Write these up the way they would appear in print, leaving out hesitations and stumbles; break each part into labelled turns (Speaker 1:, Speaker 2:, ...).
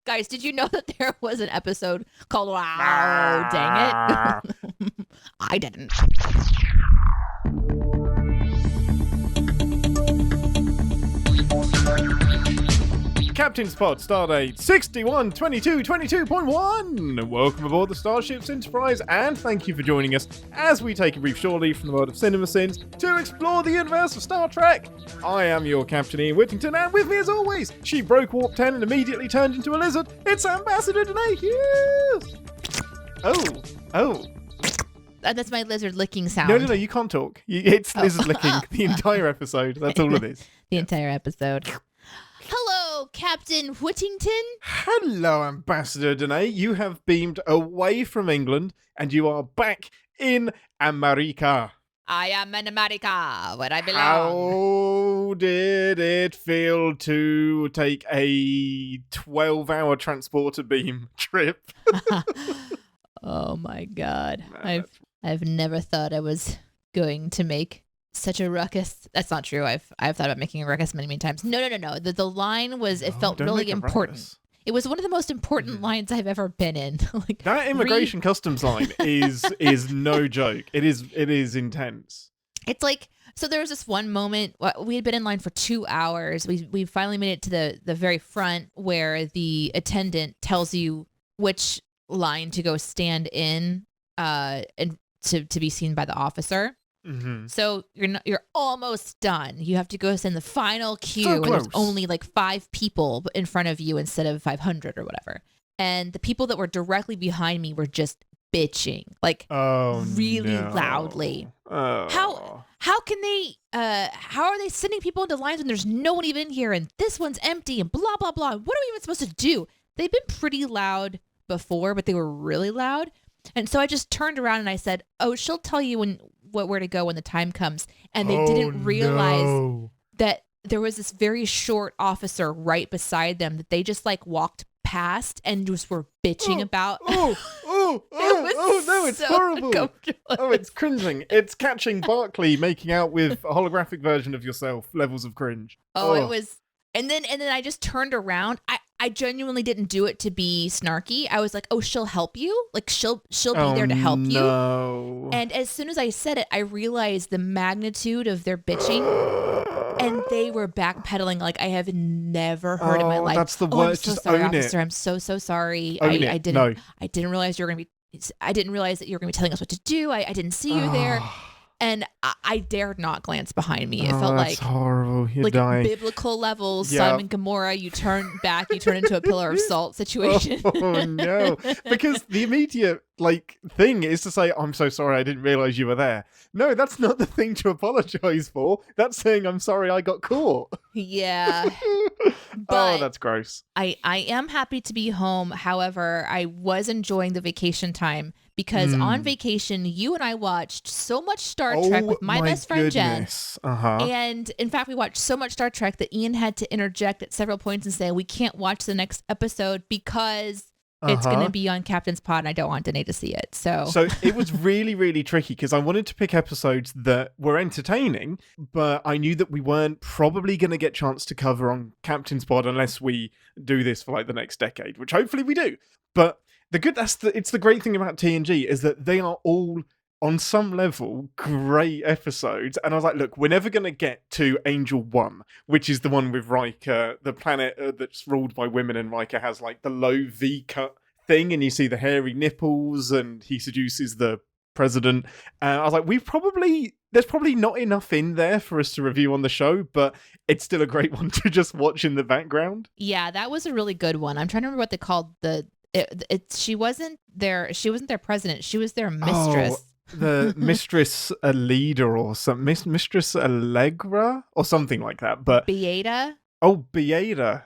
Speaker 1: Guys, did you know that there was an episode called Wow, Dang It? I didn't.
Speaker 2: Captain's Pod, Stardate 612222.1. Welcome aboard the Starship's Enterprise, and thank you for joining us as we take a brief shore leave from the world of CinemaSins to explore the universe of Star Trek. I am your Captain Ian Whittington, and with me as always, she broke Warp 10 and immediately turned into a lizard. It's Ambassador Deneé. Yes! Oh.
Speaker 1: That's my lizard licking sound.
Speaker 2: No, you can't talk. It's lizard licking the entire episode. That's all it is.
Speaker 1: The entire episode. Hello, Captain Whittington.
Speaker 2: Hello, Ambassador Deneé. You have beamed away from England and you are back in America.
Speaker 1: I am in America, where I belong.
Speaker 2: How did it feel to take a 12-hour transporter beam trip?
Speaker 1: Oh my God. I've never thought I was going to make such a ruckus. That's not true. I've thought about making a ruckus many times. No. The line was, it felt really important. It was one of the most important lines I've ever been in. Like
Speaker 2: that immigration customs line is no joke. It is intense.
Speaker 1: It's like, so there was this one moment, we had been in line for 2 hours. We finally made it to the very front where the attendant tells you which line to go stand in and to be seen by the officer. Mm-hmm. So you're almost done. You have to go in the final queue,
Speaker 2: so
Speaker 1: and there's only like 5 people in front of you instead of 500 or whatever. And the people that were directly behind me were just bitching, like really loudly.
Speaker 2: Oh.
Speaker 1: How can they? How are they sending people into lines when there's no one even here and this one's empty and blah blah blah? What are we even supposed to do? They've been pretty loud before, but they were really loud. And so I just turned around and I said, "Oh, she'll tell you where to go when the time comes." And they didn't realize that there was this very short officer right beside them that they just like walked past and just were bitching about.
Speaker 2: It's horrible. Oh, it's cringing. It's catching Barclay making out with a holographic version of yourself. Levels of cringe.
Speaker 1: It was. And then I just turned around. I genuinely didn't do it to be snarky. I was like, "Oh, she'll help you. Like she'll be there to help you." And as soon as I said it, I realized the magnitude of their bitching, and they were backpedaling like I have never heard in my life.
Speaker 2: That's the worst.
Speaker 1: I'm so sorry, officer. I'm so sorry. I didn't realize you were gonna be. I didn't realize that you were gonna be telling us what to do. I didn't see you there. And I dared not glance behind me. It felt like
Speaker 2: horrible. You're
Speaker 1: like
Speaker 2: dying.
Speaker 1: Biblical levels. Yep. Simon Gomorrah, you turn back, you turn into a pillar of salt situation.
Speaker 2: Oh no! Because the immediate thing is to say, "I'm so sorry, I didn't realize you were there." No, that's not the thing to apologize for. That's saying, "I'm sorry, I got caught."
Speaker 1: Yeah. But
Speaker 2: that's gross.
Speaker 1: I am happy to be home. However, I was enjoying the vacation time because on vacation, you and I watched so much Star Trek with my best friend Jen. And in fact, we watched so much Star Trek that Ian had to interject at several points and say, "We can't watch the next episode because it's going to be on Captain's Pod and I don't want Deneé to see it." So
Speaker 2: it was really, really tricky because I wanted to pick episodes that were entertaining, but I knew that we weren't probably going to get a chance to cover on Captain's Pod unless we do this for the next decade, which hopefully we do. But it's the great thing about TNG is that they are all on some level great episodes. And I was like, look, we're never going to get to Angel 1, which is the one with Riker, the planet that's ruled by women, and Riker has the low V-cut thing and you see the hairy nipples and he seduces the president. I was like, there's probably not enough in there for us to review on the show, but it's still a great one to just watch in the background.
Speaker 1: Yeah, that was a really good one. I'm trying to remember what they called she wasn't their president. She was their mistress.
Speaker 2: The Mistress Leader or some Mistress Allegra or something like that. But
Speaker 1: Beata?
Speaker 2: Oh, Beata.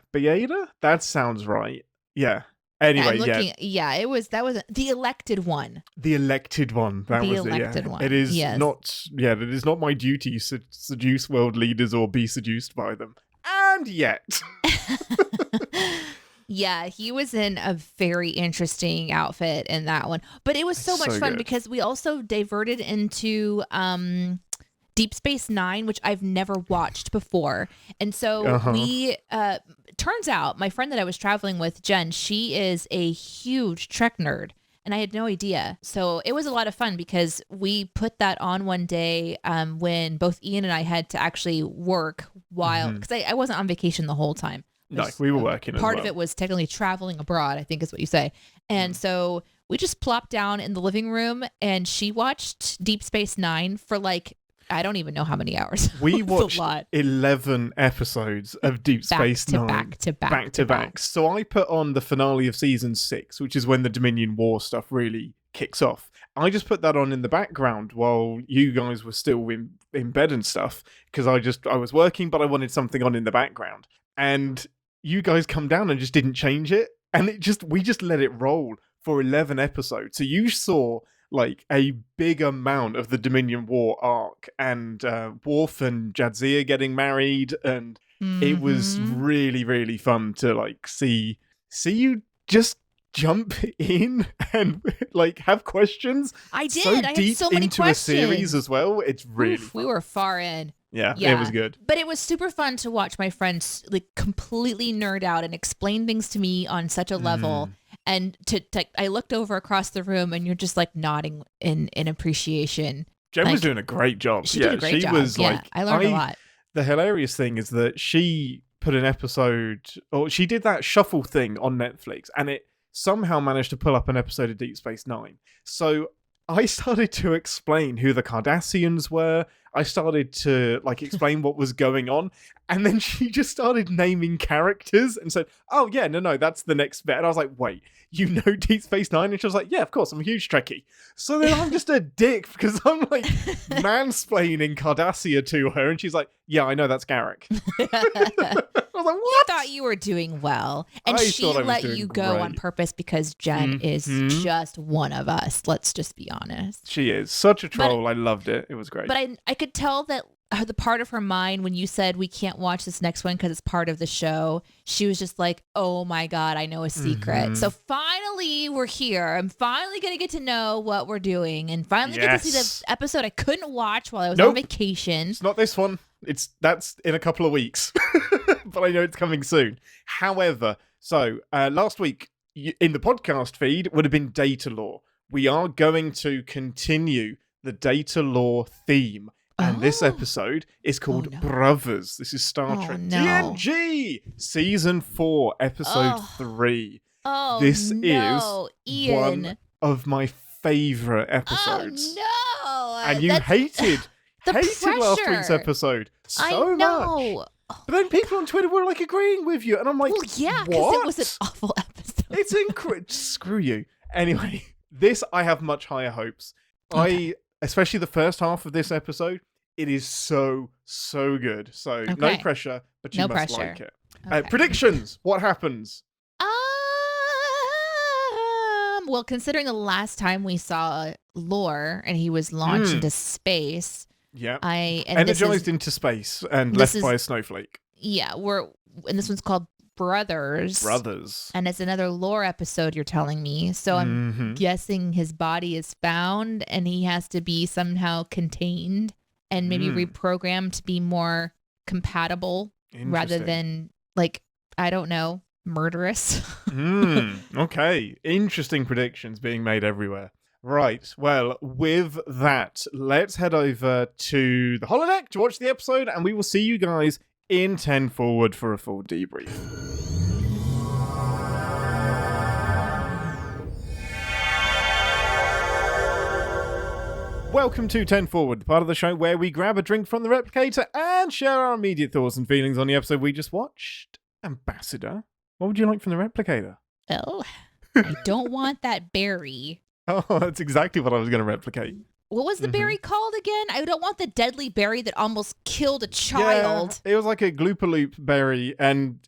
Speaker 2: That sounds right. Yeah. Anyway,
Speaker 1: that was the elected one.
Speaker 2: The elected one. That was the elected one. It is not. Yeah, it is not my duty to seduce world leaders or be seduced by them. And yet.
Speaker 1: Yeah, he was in a very interesting outfit in that one. But it was so much fun because we also diverted into Deep Space Nine, which I've never watched before. And so we turns out my friend that I was traveling with, Jen, she is a huge Trek nerd. And I had no idea. So it was a lot of fun because we put that on one day when both Ian and I had to actually work while, because I wasn't on vacation the whole time.
Speaker 2: No, we were working as well.
Speaker 1: Part of it was technically traveling abroad, I think is what you say. And so we just plopped down in the living room and she watched Deep Space Nine for like, I don't even know how many hours.
Speaker 2: We watched 11 episodes of Deep Space Nine. Back to back. So I put on the finale of season 6, which is when the Dominion War stuff really kicks off. I just put that on in the background while you guys were still in bed and stuff, because I was working, but I wanted something on in the background. And you guys come down and just didn't change it. And we just let it roll for 11 episodes. So you saw like a big amount of the Dominion War arc, and Worf and Jadzia getting married, and it was really, really fun to like see you just jump in and like have questions.
Speaker 1: I did.
Speaker 2: So
Speaker 1: I had
Speaker 2: deep
Speaker 1: so many
Speaker 2: into
Speaker 1: questions.
Speaker 2: a series as well. It's really fun.
Speaker 1: We were far in.
Speaker 2: Yeah, it was good.
Speaker 1: But it was super fun to watch my friends like completely nerd out and explain things to me on such a level. And I looked over across the room and you're just like nodding in appreciation.
Speaker 2: Jen
Speaker 1: like,
Speaker 2: was doing a great job.
Speaker 1: She did a great job.
Speaker 2: Was like,
Speaker 1: I learned a lot.
Speaker 2: The hilarious thing is that she put an episode, or she did that shuffle thing on Netflix, and it somehow managed to pull up an episode of Deep Space Nine. So I started to explain who the Cardassians were. I started to like explain what was going on, and then she just started naming characters and said, "Oh yeah, no, that's the next bit." And I was like, "Wait, you know Deep Space Nine?" And she was like, "Yeah, of course, I'm a huge Trekkie." So then I'm just a dick because I'm like mansplaining Cardassia to her, and she's like, "Yeah, I know that's Garrick." I was like, "What?"
Speaker 1: I thought you were doing well, and
Speaker 2: I
Speaker 1: she let you go on purpose because Jen is just one of us. Let's just be honest.
Speaker 2: She is such a troll. I loved it. It was great.
Speaker 1: But I could tell that the part of her mind when you said we can't watch this next one because it's part of the show, she was just like, oh my God, I know a secret. So finally we're here. I'm finally going to get to know what we're doing and finally get to see the episode I couldn't watch while I was on vacation.
Speaker 2: It's not this one. That's in a couple of weeks, but I know it's coming soon. However, so last week in the podcast feed would have been data lore. We are going to continue the data lore theme. And this episode is called Brothers. This is Star Trek TNG Season 4, Episode 3. This is
Speaker 1: Ian.
Speaker 2: one of my favorite episodes.
Speaker 1: Oh, no.
Speaker 2: And you hated last week's episode so much. But then people on Twitter were like agreeing with you. And I'm like,
Speaker 1: well, yeah, because it was an awful episode.
Speaker 2: It's incredible. Screw you. Anyway, this I have much higher hopes. Especially the first half of this episode, it is so good. So no pressure, but you must like it. Predictions. What happens?
Speaker 1: Well, considering the last time we saw Lore and he was launched into space.
Speaker 2: Yeah. Energized into space and left by a snowflake.
Speaker 1: Yeah, and this one's called Brothers. And it's another Lore episode, you're telling me. So I'm guessing his body is found and he has to be somehow contained and maybe reprogrammed to be more compatible rather than, like, I don't know, murderous.
Speaker 2: Okay. Interesting predictions being made everywhere. Right. Well, with that, let's head over to the holodeck to watch the episode, and we will see you guys in 10 forward for a full debrief. Welcome to 10 Forward, the part of the show where we grab a drink from the replicator and share our immediate thoughts and feelings on the episode we just watched. Ambassador, what would you like from the replicator?
Speaker 1: Oh, I don't want that berry.
Speaker 2: Oh, that's exactly what I was going to replicate.
Speaker 1: What was the berry called again? I don't want the deadly berry that almost killed a child.
Speaker 2: Yeah, it was like a gloopaloop berry, and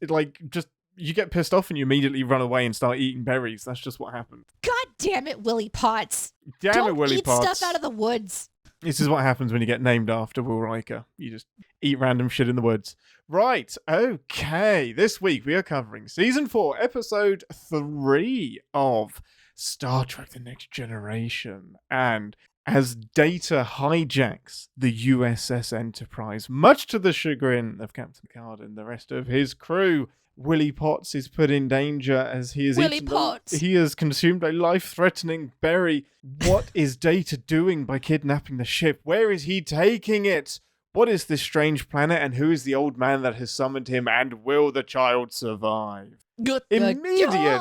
Speaker 2: you get pissed off and you immediately run away and start eating berries. That's just what happened.
Speaker 1: God damn it, Willie Potts.
Speaker 2: Don't
Speaker 1: eat stuff out of the woods.
Speaker 2: This is what happens when you get named after Will Riker. You just eat random shit in the woods. Right, okay. This week we are covering Season 4, Episode 3 of Star Trek The Next Generation. And as Data hijacks the USS Enterprise, much to the chagrin of Captain Picard and the rest of his crew, Willie Potts is put in danger as he is
Speaker 1: Willie Potts.
Speaker 2: He has consumed a life-threatening berry. What is Data doing by kidnapping the ship? Where is he taking it? What is this strange planet, and who is the old man that has summoned him, and will the child survive? Immediate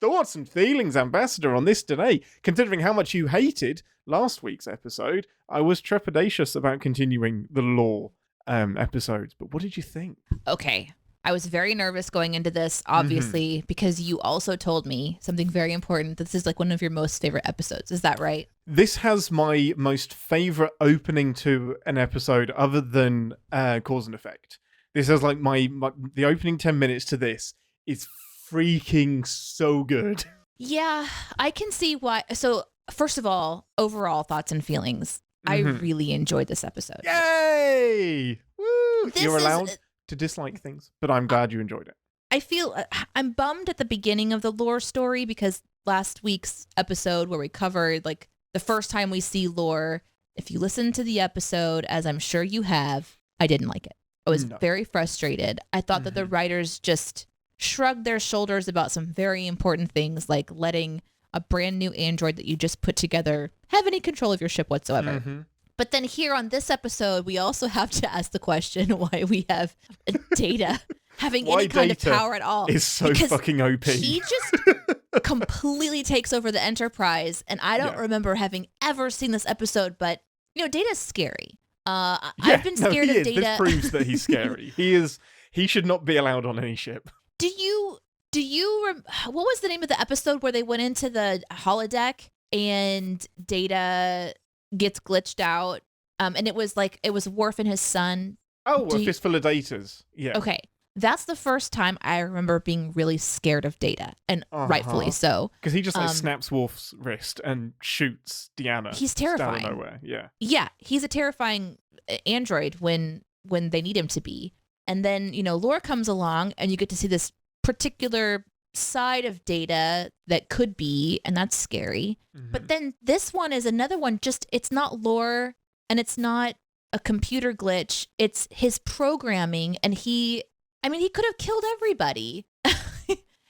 Speaker 2: thoughts and feelings, Ambassador, on this Deneé. Considering how much you hated last week's episode, I was trepidatious about continuing the lore episodes. But what did you think?
Speaker 1: Okay. I was very nervous going into this, obviously, because you also told me something very important. This is like one of your most favorite episodes. Is that right?
Speaker 2: This has my most favorite opening to an episode other than Cause and Effect. This has like the opening 10 minutes to this is freaking so good.
Speaker 1: Yeah, I can see why. So first of all, overall thoughts and feelings. I really enjoyed this episode.
Speaker 2: Yay! Woo! You're allowed to dislike things, but I'm glad you enjoyed it.
Speaker 1: I feel I'm bummed at the beginning of the lore story because last week's episode where we covered like the first time we see lore, if you listen to the episode, as I'm sure you have, I didn't like it. I was very frustrated. I thought that the writers just shrugged their shoulders about some very important things, like letting a brand new android that you just put together have any control of your ship whatsoever. But then here on this episode, we also have to ask the question why we have Data having any kind of power at all.
Speaker 2: Is so fucking OP.
Speaker 1: He just completely takes over the Enterprise, and I don't remember having ever seen this episode, but you know, Data's scary. I've been scared of Data.
Speaker 2: This proves that he's scary. He should not be allowed on any ship.
Speaker 1: Do you what was the name of the episode where they went into the holodeck and Data gets glitched out? And it was Worf and his son.
Speaker 2: Oh, a fistful of Datas. Yeah.
Speaker 1: Okay. That's the first time I remember being really scared of Data, and rightfully so. Because
Speaker 2: he just snaps Worf's wrist and shoots Deanna.
Speaker 1: He's terrifying.
Speaker 2: Out of nowhere. Yeah.
Speaker 1: Yeah, he's a terrifying android when they need him to be. And then, you know, Lore comes along and you get to see this particular side of Data that could be, and that's scary. But then this one is another one, just it's not Lore and it's not a computer glitch. It's his programming, and he could have killed everybody.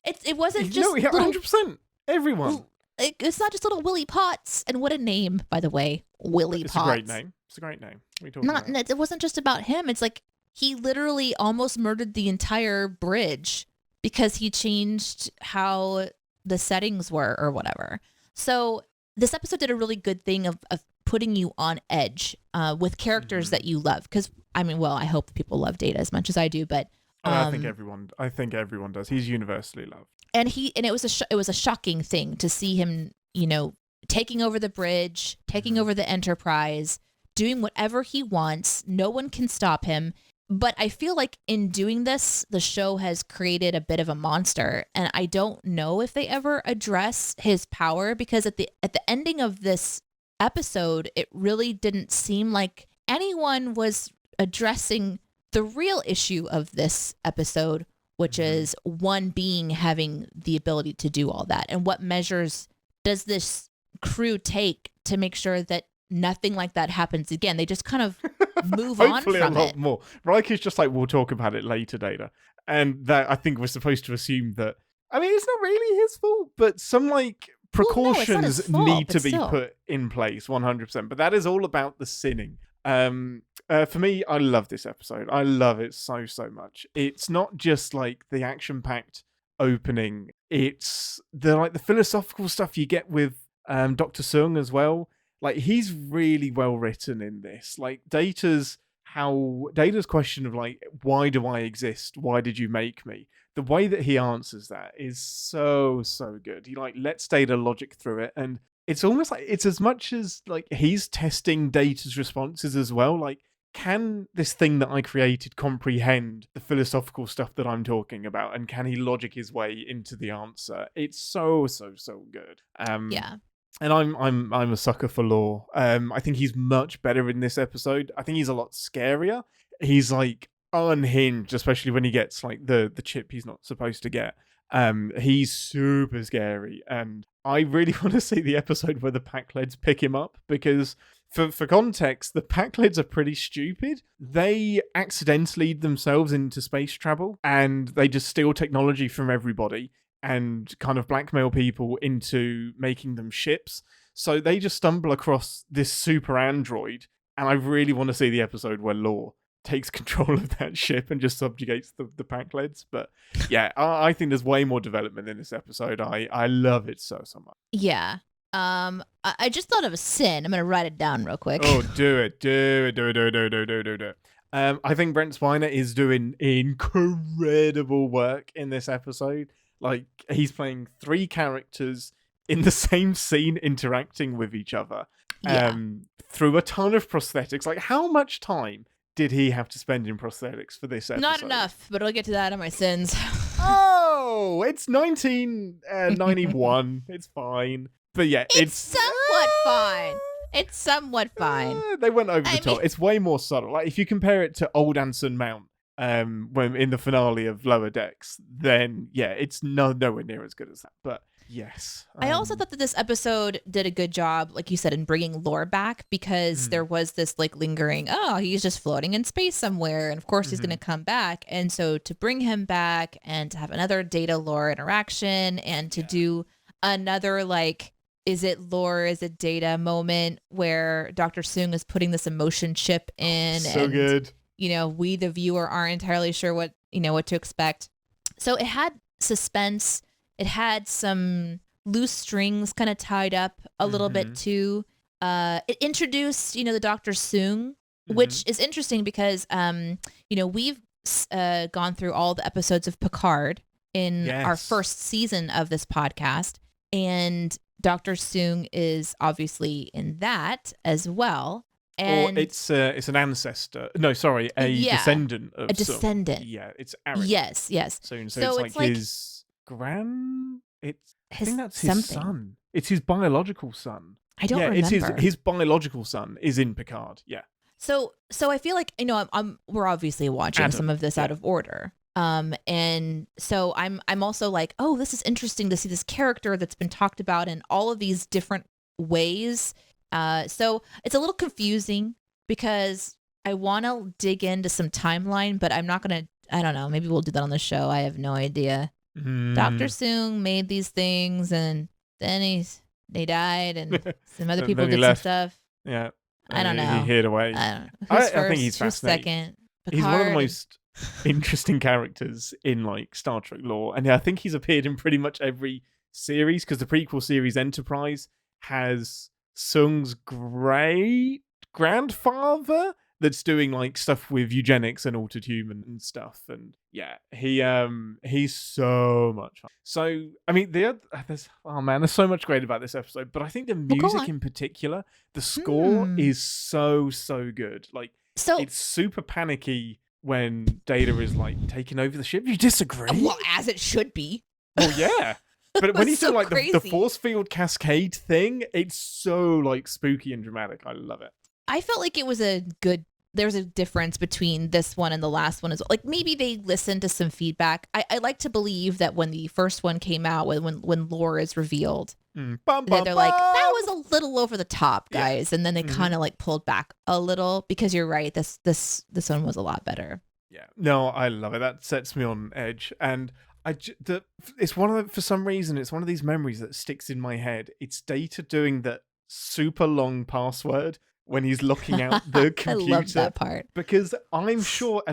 Speaker 1: It wasn't just
Speaker 2: 100%. Everyone.
Speaker 1: It's not just little Willie Potts. And what a name, by the way, Willie Potts.
Speaker 2: It's a great name. It's a great name. What are you talking about?
Speaker 1: It wasn't just about him. It's like he literally almost murdered the entire bridge because he changed how the settings were or whatever. So this episode did a really good thing of putting you on edge with characters that you love. Because, I mean, well, I hope people love Data as much as I do, but
Speaker 2: I think everyone does. He's universally loved.
Speaker 1: And it was a shocking thing to see him, you know, taking over the bridge, taking over the Enterprise, doing whatever he wants. No one can stop him. But I feel like in doing this, the show has created a bit of a monster, and I don't know if they ever address his power, because at the ending of this episode, it really didn't seem like anyone was addressing the real issue of this episode, which is one being having the ability to do all that. And what measures does this crew take to make sure that nothing like that happens again? They just kind of move on from it. Hopefully a lot
Speaker 2: more. Riker's just like, we'll talk about it later, Data. And that, I think we're supposed to assume that, I mean, it's not really his fault, but some like precautions need to be put in place 100%. But that is all about the sinning. For me, I love this episode. I love it so much. It's not just like the action-packed opening. It's the philosophical stuff you get with Dr. Sung as well. Like, he's really well written in this. Like, Data's question of like, why do I exist? Why did you make me? The way that he answers that is so good. He like lets Data logic through it, and it's almost like it's as much as like he's testing Data's responses as well. Like, can this thing that I created comprehend the philosophical stuff that I'm talking about, and can he logic his way into the answer? It's so good.
Speaker 1: Yeah.
Speaker 2: And I'm a sucker for lore. I think he's much better in this episode. I think he's a lot scarier. He's like unhinged, especially when he gets like the chip he's not supposed to get. He's super scary, and I really want to see the episode where the Pack Leads pick him up, because For context, the Packlids are pretty stupid. They accidentally lead themselves into space travel, and they just steal technology from everybody and kind of blackmail people into making them ships. So they just stumble across this super android, and I really want to see the episode where Law takes control of that ship and just subjugates the Packlids. But yeah, I think there's way more development in this episode. I love it so much.
Speaker 1: Yeah. I just thought of a sin. I'm gonna write it down real quick.
Speaker 2: Oh, do it. I think Brent Spiner is doing incredible work in this episode. Like, he's playing 3 characters in the same scene interacting with each other through a ton of prosthetics. Like, how much time did he have to spend in prosthetics for this episode?
Speaker 1: Not enough, but I'll get to that on my sins.
Speaker 2: Oh, it's 1991. It's fine. But yeah,
Speaker 1: it's somewhat fine. It's somewhat fine.
Speaker 2: They went over the top. It's way more subtle. Like, if you compare it to Old Anson Mount, when in the finale of Lower Decks, then yeah, it's nowhere near as good as that. But yes,
Speaker 1: I also thought that this episode did a good job, like you said, in bringing Lore back, because there was this like lingering, oh, he's just floating in space somewhere, and of course he's going to come back. And so to bring him back and to have another Data Lore interaction and to do another like, is it Lore, is it Data moment where Dr. Soong is putting this emotion chip in,
Speaker 2: so
Speaker 1: and
Speaker 2: good.
Speaker 1: You know, we the viewer aren't entirely sure what to expect. So it had suspense. It had some loose strings kind of tied up a little bit too. It introduced, the Dr. Soong, which is interesting because, we've gone through all the episodes of Picard in our first season of this podcast, and Dr. Soong is obviously in that as well. And
Speaker 2: it's an ancestor. No, sorry, a descendant of
Speaker 1: a descendant.
Speaker 2: Soong. Yeah, it's Eric.
Speaker 1: Yes.
Speaker 2: So it's like his I think that's his
Speaker 1: something.
Speaker 2: son. It's his biological son.
Speaker 1: I don't remember.
Speaker 2: It's his biological son is in Picard. Yeah.
Speaker 1: So I feel like we're obviously watching some of this out of order. And so I'm also like, oh, this is interesting to see this character that's been talked about in all of these different ways. So it's a little confusing because I want to dig into some timeline, but I'm not going to, I don't know, maybe we'll do that on the show. I have no idea. Dr. Soong made these things, and then they died, and some other people did some stuff.
Speaker 2: Yeah.
Speaker 1: I don't know.
Speaker 2: He hid away.
Speaker 1: I don't know.
Speaker 2: I think he's fascinating.
Speaker 1: Second?
Speaker 2: He's one of the most interesting characters in like Star Trek lore, and I think he's appeared in pretty much every series, because the prequel series Enterprise has Soong's great grandfather that's doing like stuff with eugenics and altered human and stuff, and yeah, he's so much fun. So I mean, there's so much great about this episode, but I think the music in particular, the score is so good. Like, it's super panicky when Data is like taking over the ship. You disagree?
Speaker 1: Well, as it should be.
Speaker 2: Well, yeah. But when he's doing like the
Speaker 1: crazy.
Speaker 2: force field cascade thing, it's so like spooky and dramatic. I love it.
Speaker 1: I felt like it was there was a difference between this one and the last one as well. Like, maybe they listened to some feedback. I like to believe that when the first one came out, when lore is revealed, they're like, that was a little over the top, guys. Yeah. And then they kind of like pulled back a little, because you're right. This one was a lot better.
Speaker 2: Yeah. No, I love it. That sets me on edge. And it's for some reason, it's one of these memories that sticks in my head. It's Data doing that super long password when he's looking out the computer.
Speaker 1: I love that part.
Speaker 2: Because I'm sure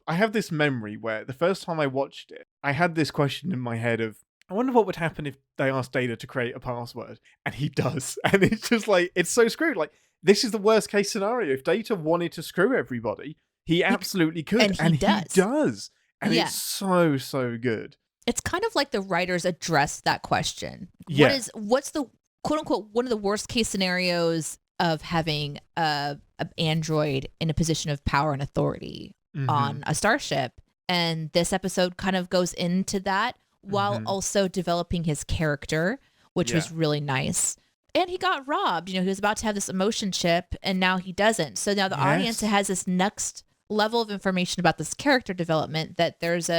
Speaker 2: I have this memory where the first time I watched it, I had this question in my head of, I wonder what would happen if they asked Data to create a password. And he does. And it's just like, it's so screwed. Like, this is the worst case scenario. If Data wanted to screw everybody, he absolutely could. And he does. And it's so good.
Speaker 1: It's kind of like the writers addressed that question.
Speaker 2: Yeah.
Speaker 1: What's the quote unquote one of the worst case scenarios of having an android in a position of power and authority on a starship? And this episode kind of goes into that while also developing his character, which was really nice. And he got robbed. He was about to have this emotion chip, and now he doesn't. So now the audience has this next level of information about this character development, that there was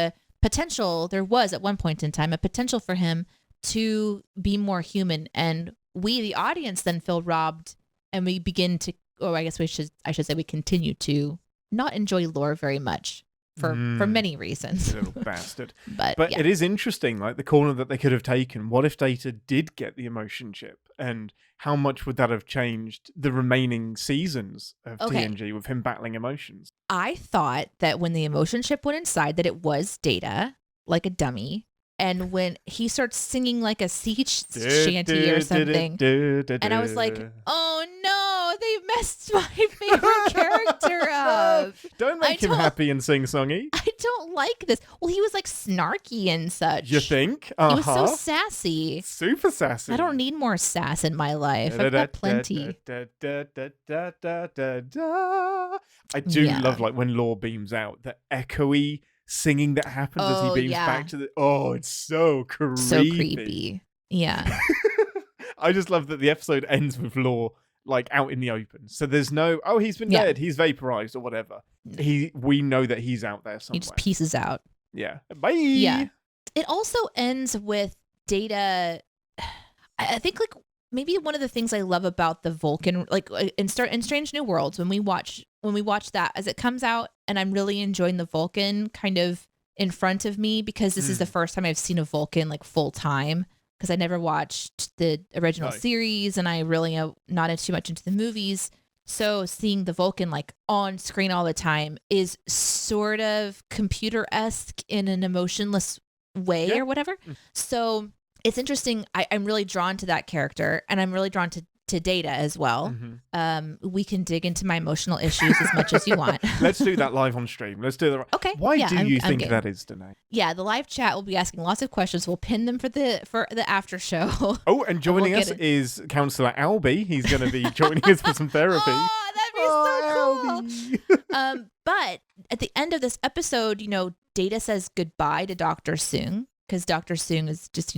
Speaker 1: at one point in time a potential for him to be more human, and we the audience then feel robbed, and we begin to or I guess I should say we continue to not enjoy Lore very much for many reasons.
Speaker 2: Little bastard.
Speaker 1: But yeah.
Speaker 2: It is interesting, like the corner that they could have taken. What if Data did get the emotion chip, and how much would that have changed the remaining seasons of TNG with him battling emotions?
Speaker 1: I thought that when the emotion chip went inside, that it was Data, like a dummy. And when he starts singing like a sea shanty or something, and I was like, oh no, they messed my favorite character up.
Speaker 2: Don't make him happy and sing-songy.
Speaker 1: I don't like this. Well, he was like snarky and such.
Speaker 2: You think?
Speaker 1: He was so sassy.
Speaker 2: Super sassy.
Speaker 1: I don't need more sass in my life. I've got plenty.
Speaker 2: I do love like when Lore beams out, the echoey singing that happens as he beams back to the... Oh, it's so creepy.
Speaker 1: So creepy. Yeah.
Speaker 2: I just love that the episode ends with Lore like out in the open. So there's no, oh, he's been dead, he's vaporized or whatever. We know that he's out there somewhere.
Speaker 1: He just pieces out.
Speaker 2: Yeah. Bye.
Speaker 1: Yeah. It also ends with Data. I think like maybe one of the things I love about the Vulcan, like in Strange New Worlds, when we watch that as it comes out, and I'm really enjoying the Vulcan kind of in front of me, because this is the first time I've seen a Vulcan like full time, because I never watched the original series, and I really am not too much into the movies. So seeing the Vulcan like on screen all the time is sort of computer-esque in an emotionless way or whatever. So it's interesting. I'm really drawn to that character, and I'm really drawn to Data as well. We can dig into my emotional issues as much as you want.
Speaker 2: Let's do that live on stream. Let's do that.
Speaker 1: Okay.
Speaker 2: Why do you think that is, Deneé?
Speaker 1: Yeah, the live chat will be asking lots of questions. We'll pin them for the after show.
Speaker 2: Oh, and joining us is Councillor Albie. He's going to be joining us for some therapy.
Speaker 1: Oh, that'd be so cool. But at the end of this episode, Data says goodbye to Dr. Soong, because Dr. Soong is just,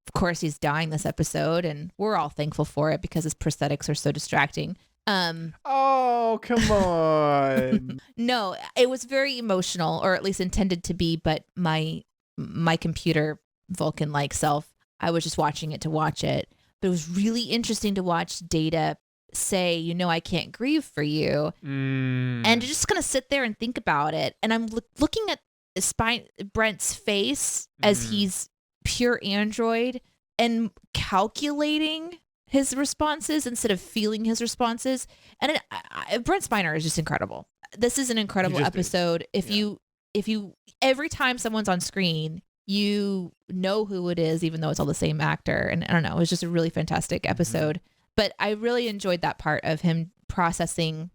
Speaker 1: of course, he's dying this episode, and we're all thankful for it because his prosthetics are so distracting.
Speaker 2: Oh, come on.
Speaker 1: No, it was very emotional, or at least intended to be, but my computer Vulcan-like self, I was just watching it to watch it. But it was really interesting to watch Data say, I can't grieve for you. And to just kind of sit there and think about it. And I'm looking at Brent's face as he's pure android and calculating his responses instead of feeling his responses. And Brent Spiner is just incredible. This is an incredible episode. If you every time someone's on screen, you know who it is, even though it's all the same actor. And I don't know, it was just a really fantastic episode. But I really enjoyed that part of him processing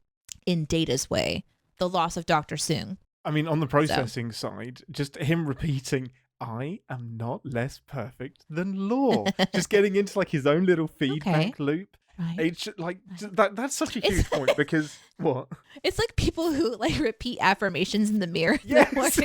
Speaker 1: in Data's way the loss of Dr. Soong.
Speaker 2: I mean, on the processing side, just him repeating, I am not less perfect than Lore. Just getting into like his own little feedback loop. Right. It's like that's such a huge point, because what?
Speaker 1: It's like people who like repeat affirmations in the mirror.
Speaker 2: Yes.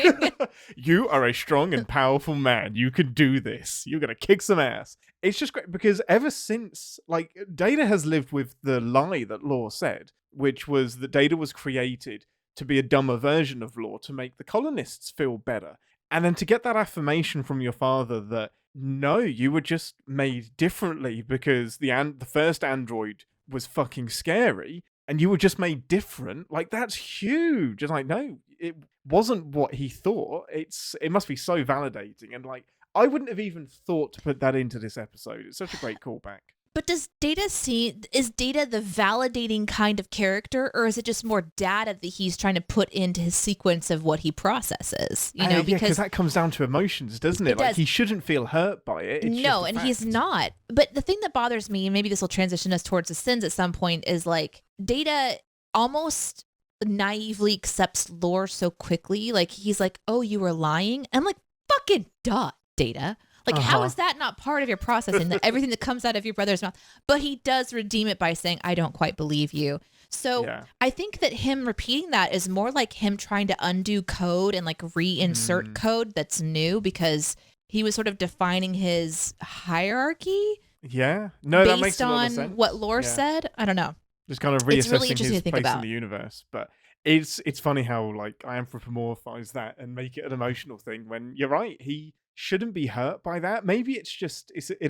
Speaker 2: You are a strong and powerful man. You can do this. You're gonna kick some ass. It's just great because ever since, like, Data has lived with the lie that Lore said, which was that Data was created to be a dumber version of Lore to make the colonists feel better. And then to get that affirmation from your father that, no, you were just made differently because the first android was fucking scary and you were just made different, like, that's huge. It's like, no, it wasn't what he thought. It must be so validating. And, like, I wouldn't have even thought to put that into this episode. It's such a great callback.
Speaker 1: But is Data the validating kind of character, or is it just more data that he's trying to put into his sequence of what he processes?
Speaker 2: Because that comes down to emotions, doesn't it? Like, he shouldn't feel hurt by it. It's
Speaker 1: no, and he's not. But the thing that bothers me, and maybe this will transition us towards the sins at some point, is like Data almost naively accepts Lore so quickly. Like, he's like, "Oh, you were lying." I'm like, "Fucking duh, Data." Like, how is that not part of your processing, that everything that comes out of your brother's mouth? But he does redeem it by saying, I don't quite believe you. So I think that him repeating that is more like him trying to undo code and like reinsert code that's new, because he was sort of defining his hierarchy.
Speaker 2: Yeah. No, that makes a lot of sense.
Speaker 1: Based on what Lore said. I don't know.
Speaker 2: Just kind of reassessing
Speaker 1: really
Speaker 2: his place in the universe. But it's funny how, like, I anthropomorphize that and make it an emotional thing when you're right. He shouldn't be hurt by that. Maybe it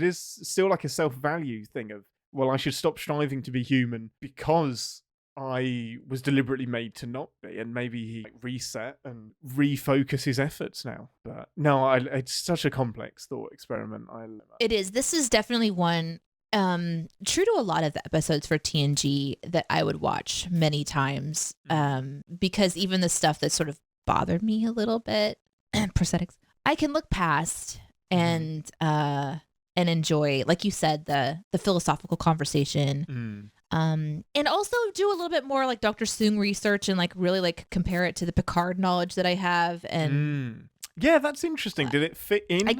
Speaker 2: is still like a self-value thing of, well, I should stop striving to be human because I was deliberately made to not be, and maybe he reset and refocus his efforts now. But no, it's such a complex thought experiment. I love it.
Speaker 1: It is. This is definitely one true to a lot of the episodes for TNG that I would watch many times. Because even the stuff that sort of bothered me a little bit, prosthetics, I can look past and enjoy, like you said, the philosophical conversation. And also do a little bit more like Dr. Soong research and like really like compare it to the Picard knowledge that I have. And
Speaker 2: yeah, that's interesting. Did it fit in?
Speaker 1: I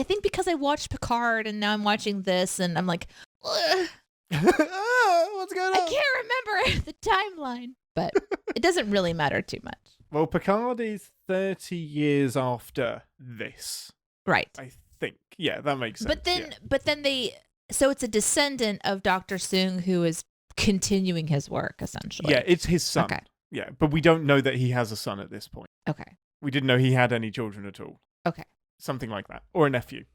Speaker 1: think because I watched Picard and now I'm watching this and I'm like,
Speaker 2: what's going on?
Speaker 1: I can't remember the timeline, but it doesn't really matter too much.
Speaker 2: Well, Picard is 30 years after this.
Speaker 1: Right.
Speaker 2: I think. Yeah, that makes sense.
Speaker 1: But then so it's a descendant of Dr. Soong who is continuing his work, essentially.
Speaker 2: Yeah, it's his son.
Speaker 1: Okay.
Speaker 2: Yeah, but we don't know that he has a son at this point.
Speaker 1: Okay.
Speaker 2: We didn't know he had any children at all.
Speaker 1: Okay.
Speaker 2: Something like that. Or a nephew.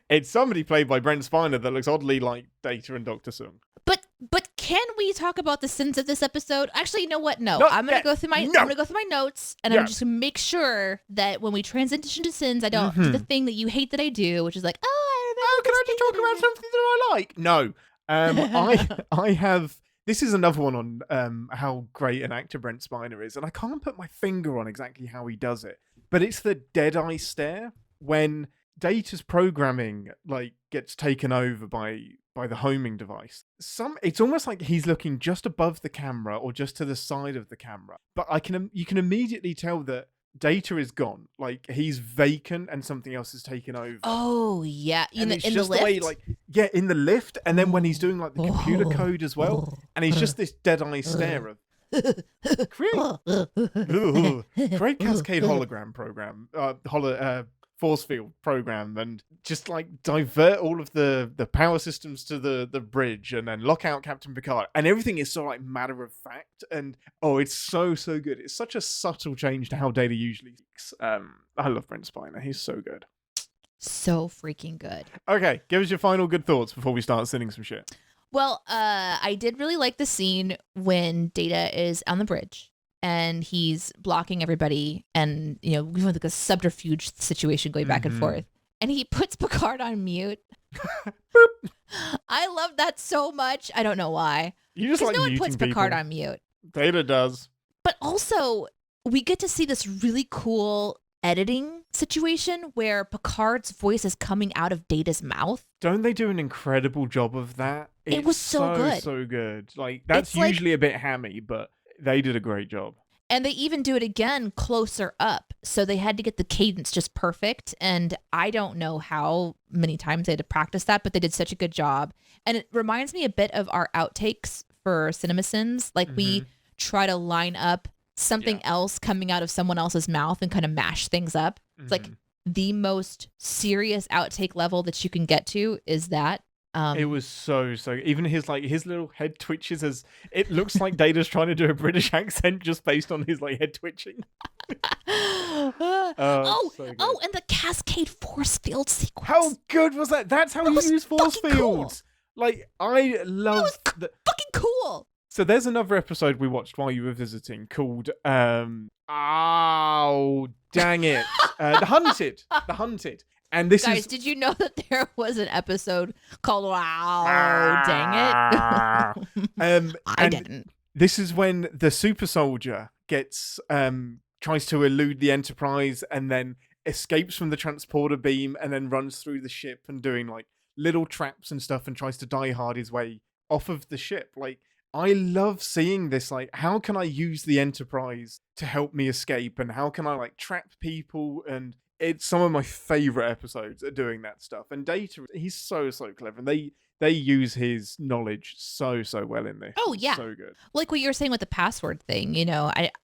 Speaker 2: It's somebody played by Brent Spiner that looks oddly like Data and Dr. Soong.
Speaker 1: But can we talk about the sins of this episode? Actually, you know what? No.
Speaker 2: Not
Speaker 1: I'm gonna
Speaker 2: yet.
Speaker 1: go through my
Speaker 2: No.
Speaker 1: I'm gonna go through my notes and
Speaker 2: Yeah.
Speaker 1: I'm just gonna make sure that when we transition to sins, I don't do the thing that you hate that I do, which is like,
Speaker 2: Can I just talk about something that I like? No. I have. This is another one on how great an actor Brent Spiner is, and I can't put my finger on exactly how he does it, but it's the dead eye stare when Data's programming like gets taken over by the homing device. It's almost like he's looking just above the camera or just to the side of the camera, but you can immediately tell that Data is gone. Like he's vacant and something else is taken over.
Speaker 1: oh yeah,
Speaker 2: And it's
Speaker 1: in
Speaker 2: just
Speaker 1: the lift.
Speaker 2: way, like, yeah, in the lift, and then when he's doing like the computer code as well, and he's just this dead eye stare of great cascade hologram program, force field program, and just like divert all of the power systems to the bridge, and then lock out Captain Picard, and everything is so like matter of fact, and it's so good. It's such a subtle change to how Data usually speaks. I love Brent Spiner. He's so good.
Speaker 1: So freaking good.
Speaker 2: Okay, give us your final good thoughts before we start sending some shit.
Speaker 1: Well, I did really like the scene when Data is on the bridge and he's blocking everybody, and we have like a subterfuge situation going back and forth, and he puts Picard on mute. I love that so much. I don't know why.
Speaker 2: You just like
Speaker 1: no one
Speaker 2: muting
Speaker 1: puts Picard
Speaker 2: people.
Speaker 1: on mute.
Speaker 2: Data does.
Speaker 1: But also, we get to see this really cool editing situation where Picard's voice is coming out of Data's mouth.
Speaker 2: Don't they do an incredible job of that?
Speaker 1: It was so good.
Speaker 2: So good. Like that's
Speaker 1: It's
Speaker 2: usually a bit hammy, but they did a great job.
Speaker 1: And they even do it again closer up. So they had to get the cadence just perfect. And I don't know how many times they had to practice that, but they did such a good job. And it reminds me a bit of our outtakes for CinemaSins. Like we try to line up something else coming out of someone else's mouth and kind of mash things up. It's like the most serious outtake level that you can get to is that.
Speaker 2: It was so even his little head twitches, as it looks like Data's trying to do a British accent just based on his like head twitching.
Speaker 1: And the cascade force field sequence.
Speaker 2: How good was that? That's how you use force fields.
Speaker 1: Cool.
Speaker 2: Like I love
Speaker 1: fucking cool.
Speaker 2: So there's another episode we watched while you were visiting called dang it, The Hunted. And this
Speaker 1: Guys, did you know that there was an episode called Wow, dang it?
Speaker 2: I
Speaker 1: didn't.
Speaker 2: This is when the super soldier gets tries to elude the Enterprise and then escapes from the transporter beam and then runs through the ship and doing like little traps and stuff and tries to die hard his way off of the ship. Like I love seeing this. Like, how can I use the Enterprise to help me escape, and how can I like trap people? And it's some of my favorite episodes are doing that stuff. And Data, he's so clever, and they use his knowledge so well in this.
Speaker 1: Oh yeah,
Speaker 2: so good.
Speaker 1: Like what you were saying with the password thing.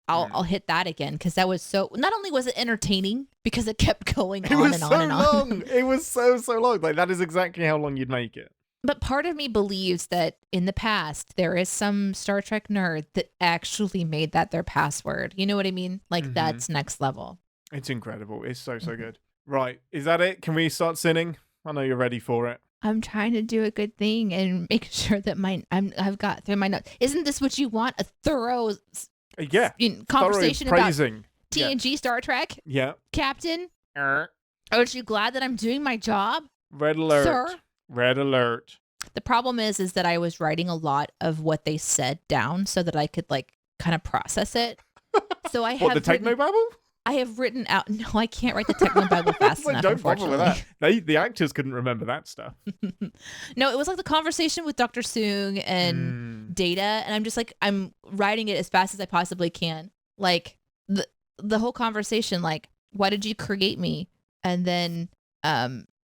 Speaker 1: I'll hit that again because that was so. Not only was it entertaining because it kept going on and on and on.
Speaker 2: Long. It was so long. Like that is exactly how long you'd make it.
Speaker 1: But part of me believes that in the past, there is some Star Trek nerd that actually made that their password. You know what I mean? Like that's next level.
Speaker 2: It's incredible. It's so good. Right. Is that it? Can we start sinning? I know you're ready for it.
Speaker 1: I'm trying to do a good thing and make sure that I've got through my notes. Isn't this what you want? A thorough conversation
Speaker 2: thorough
Speaker 1: about
Speaker 2: praising.
Speaker 1: TNG Star Trek?
Speaker 2: Yeah.
Speaker 1: Captain? Aren't you glad that I'm doing my job?
Speaker 2: Red alert.
Speaker 1: Sir?
Speaker 2: Red alert.
Speaker 1: The problem is that I was writing a lot of what they said down so that I could like kind of process it. So I have
Speaker 2: What, the technobabble?
Speaker 1: I have written out. No, I can't write the technobabble fast enough.
Speaker 2: Don't bother
Speaker 1: Unfortunately,
Speaker 2: with that. The actors couldn't remember that stuff.
Speaker 1: No, it was like the conversation with Dr. Soong and Data, and I'm just like I'm writing it as fast as I possibly can. Like the whole conversation, like why did you create me, and then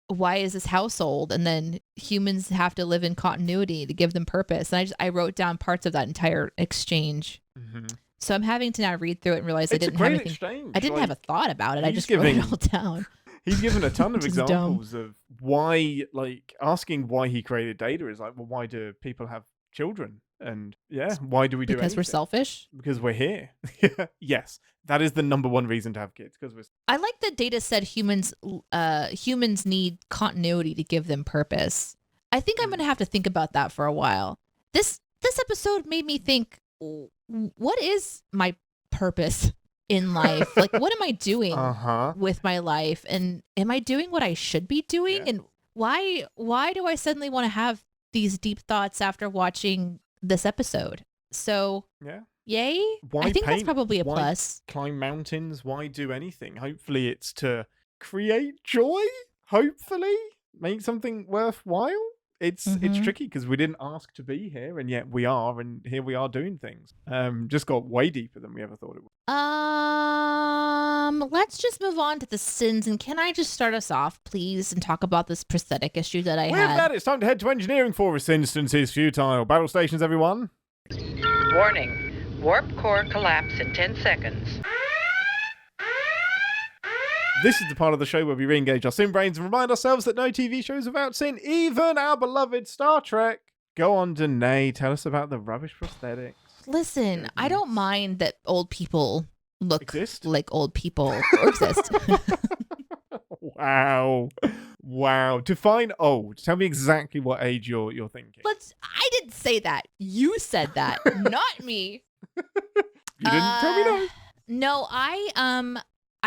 Speaker 1: why is this household, and then humans have to live in continuity to give them purpose. And I wrote down parts of that entire exchange. Mm-hmm. So I'm having to now read through it and realize I didn't have anything.
Speaker 2: Exchange.
Speaker 1: I didn't have a thought about it. I just wrote it all down.
Speaker 2: He's given a ton of examples of why, like asking why he created Data is like, well, why do people have children? And yeah, why do we do
Speaker 1: Because
Speaker 2: anything?
Speaker 1: We're selfish?
Speaker 2: Because we're here. Yes, that is the number one reason to have kids. Because
Speaker 1: I like that Data said humans need continuity to give them purpose. I think I'm going to have to think about that for a while. This episode made me think, what is my purpose in life? Like, what am I doing with my life? And am I doing what I should be doing? Yeah. And why do I suddenly want to have these deep thoughts after watching this episode? So, yay. I think that's probably a plus.
Speaker 2: Climb mountains. Why do anything? Hopefully it's to create joy. Hopefully make something worthwhile. It's tricky because we didn't ask to be here, and yet we are, and here we are doing things. Just got way deeper than we ever thought it would.
Speaker 1: Let's just move on to the sins, and can I just start us off, please, and talk about this prosthetic issue that I had?
Speaker 2: With that, it's time to head to engineering for ReSINstance is Futile. Battle stations, everyone.
Speaker 3: Warning. Warp core collapse in 10 seconds.
Speaker 2: This is the part of the show where we re-engage our sin brains and remind ourselves that no TV shows without sin, even our beloved Star Trek. Go on, Deneé, tell us about the rubbish prosthetics.
Speaker 1: Listen, I don't mind that old people look like old people or exist.
Speaker 2: Wow. Define old. Tell me exactly what age you're thinking.
Speaker 1: I didn't say that. You said that, not me.
Speaker 2: You didn't tell me no.
Speaker 1: No,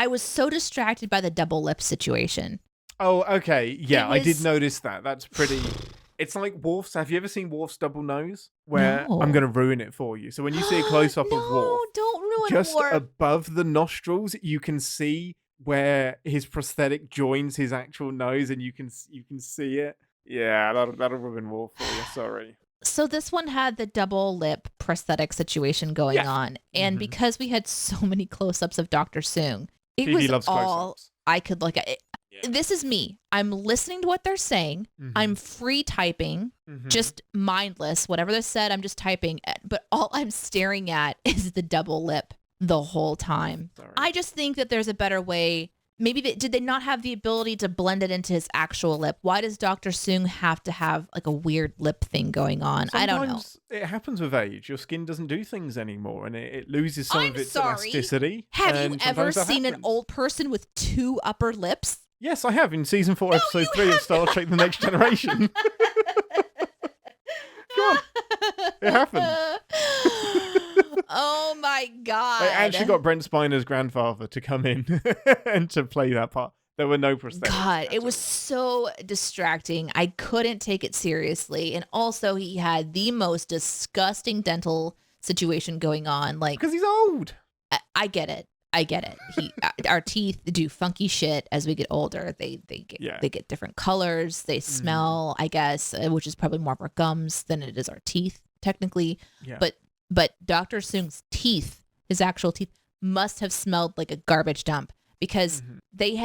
Speaker 1: I was so distracted by the double lip situation.
Speaker 2: Oh, okay. Yeah, I did notice that. That's pretty... It's like Worf's. Have you ever seen Worf's double nose? Where
Speaker 1: No.
Speaker 2: I'm going to ruin it for you. So when you see a close-up of Worf...
Speaker 1: No, don't ruin
Speaker 2: just
Speaker 1: Worf.
Speaker 2: above the nostrils, you can see where his prosthetic joins his actual nose, and you can see it. Yeah, that'll ruin Worf for you. Sorry.
Speaker 1: So this one had the double lip prosthetic situation going on. And because we had so many close-ups of Dr. Soong, it was all I could look at. This is me. I'm listening to what they're saying. I'm free typing, just mindless. Whatever they said, I'm just typing. But all I'm staring at is the double lip the whole time.
Speaker 2: Sorry.
Speaker 1: I just think that there's a better way. Maybe did they not have the ability to blend it into his actual lip? Why does Dr. Soong have to have like a weird lip thing going on? I don't know.
Speaker 2: It happens with age. Your skin doesn't do things anymore, and it loses some of its elasticity.
Speaker 1: Have you ever seen an old person with two upper lips?
Speaker 2: Yes, I have in season 4, episode 3 of Star Trek: The Next Generation. Come on, it happened.
Speaker 1: Oh my god!
Speaker 2: I actually got Brent Spiner's grandfather to come in and to play that part. There were no prosthetics.
Speaker 1: God, it was so distracting. I couldn't take it seriously, and also he had the most disgusting situation going on. Like,
Speaker 2: because he's old.
Speaker 1: I get it. Our teeth do funky shit as we get older. They get different colors. They smell, I guess, which is probably more of our gums than it is our teeth, technically.
Speaker 2: Yeah.
Speaker 1: But Dr. Soong's teeth, his actual teeth, must have smelled like a garbage dump because they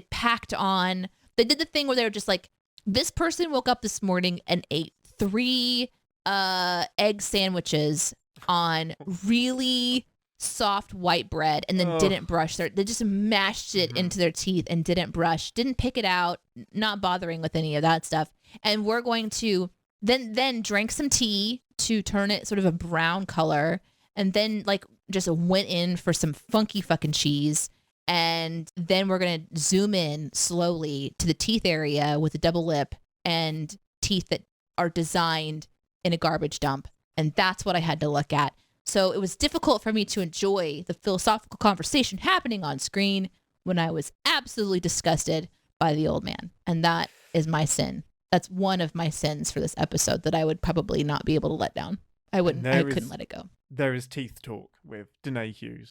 Speaker 1: packed on. They did the thing where they were just like, this person woke up this morning and ate 3 egg sandwiches on really soft white bread and then didn't brush they just mashed it into their teeth and didn't brush, didn't pick it out, not bothering with any of that stuff. And we're going to then drank some tea to turn it sort of a brown color, and then like just went in for some funky fucking cheese. And then we're going to zoom in slowly to the teeth area with a double lip and teeth that are designed in a garbage dump. And that's what I had to look at. So it was difficult for me to enjoy the philosophical conversation happening on screen when I was absolutely disgusted by the old man. And that is my sin. That's one of my sins for this episode that I would probably not be able to let down. I couldn't let it go.
Speaker 2: There is teeth talk with Deneé Hughes.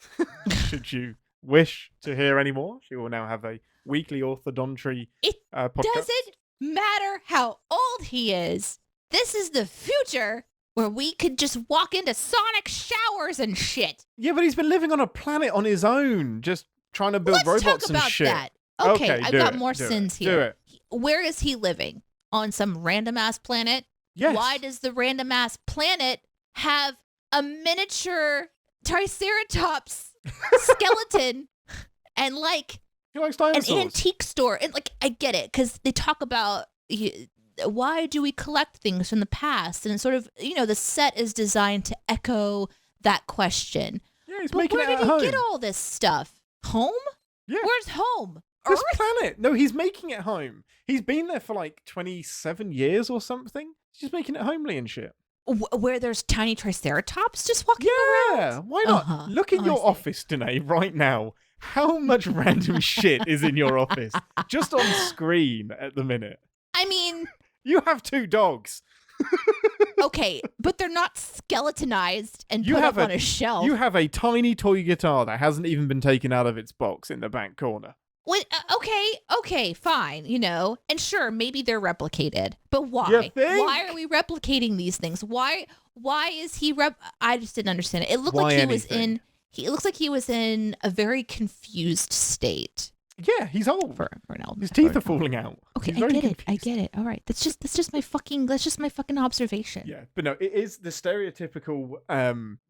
Speaker 2: Should you wish to hear any more, she will now have a weekly orthodontry podcast.
Speaker 1: Doesn't matter how old he is. This is the future where we could just walk into sonic showers and shit.
Speaker 2: Yeah, but he's been living on a planet on his own, just trying to build robots
Speaker 1: Let's talk
Speaker 2: and
Speaker 1: about
Speaker 2: shit.
Speaker 1: that. Okay, I've got more
Speaker 2: do
Speaker 1: sins
Speaker 2: it,
Speaker 1: here.
Speaker 2: Do it.
Speaker 1: Where is he living? On some random ass planet?
Speaker 2: Yes.
Speaker 1: Why does the random ass planet have a miniature Triceratops skeleton and like
Speaker 2: He likes
Speaker 1: an
Speaker 2: dinosaurs.
Speaker 1: antique store? And like, I get it, because they talk about why do we collect things from the past? And it's sort of, the set is designed to echo that question.
Speaker 2: Yeah, he's
Speaker 1: But
Speaker 2: making
Speaker 1: where
Speaker 2: it at
Speaker 1: did
Speaker 2: home.
Speaker 1: he get all this stuff? Home?
Speaker 2: Yeah.
Speaker 1: Where's home?
Speaker 2: This
Speaker 1: Earth?
Speaker 2: planet. No, he's making it home. He's been there for like 27 years or something. He's just making it homely and shit.
Speaker 1: Where there's tiny Triceratops just walking
Speaker 2: Yeah,
Speaker 1: around?
Speaker 2: why not?
Speaker 1: Uh-huh.
Speaker 2: Look in
Speaker 1: Oh, I
Speaker 2: your
Speaker 1: see.
Speaker 2: office, Deneé, right now. How much random shit is in your office? Just on screen at the minute.
Speaker 1: I mean,
Speaker 2: You have 2 dogs.
Speaker 1: okay, but they're not skeletonized and
Speaker 2: You
Speaker 1: put
Speaker 2: have
Speaker 1: up on a shelf.
Speaker 2: You have a tiny toy guitar that hasn't even been taken out of its box in the back corner.
Speaker 1: Okay, fine, and sure, maybe they're replicated, but why?
Speaker 2: You think?
Speaker 1: Why are we replicating these things? Why is he I just didn't understand it. It looked
Speaker 2: Why
Speaker 1: like
Speaker 2: anything?
Speaker 1: it looks like he was in a very confused state
Speaker 2: Yeah, he's old.
Speaker 1: for an old
Speaker 2: His
Speaker 1: man.
Speaker 2: teeth are falling out.
Speaker 1: Okay,
Speaker 2: He's
Speaker 1: I
Speaker 2: very
Speaker 1: get it. I
Speaker 2: confused.
Speaker 1: get it. All right. That's just my fucking observation.
Speaker 2: Yeah, but no, it is the stereotypical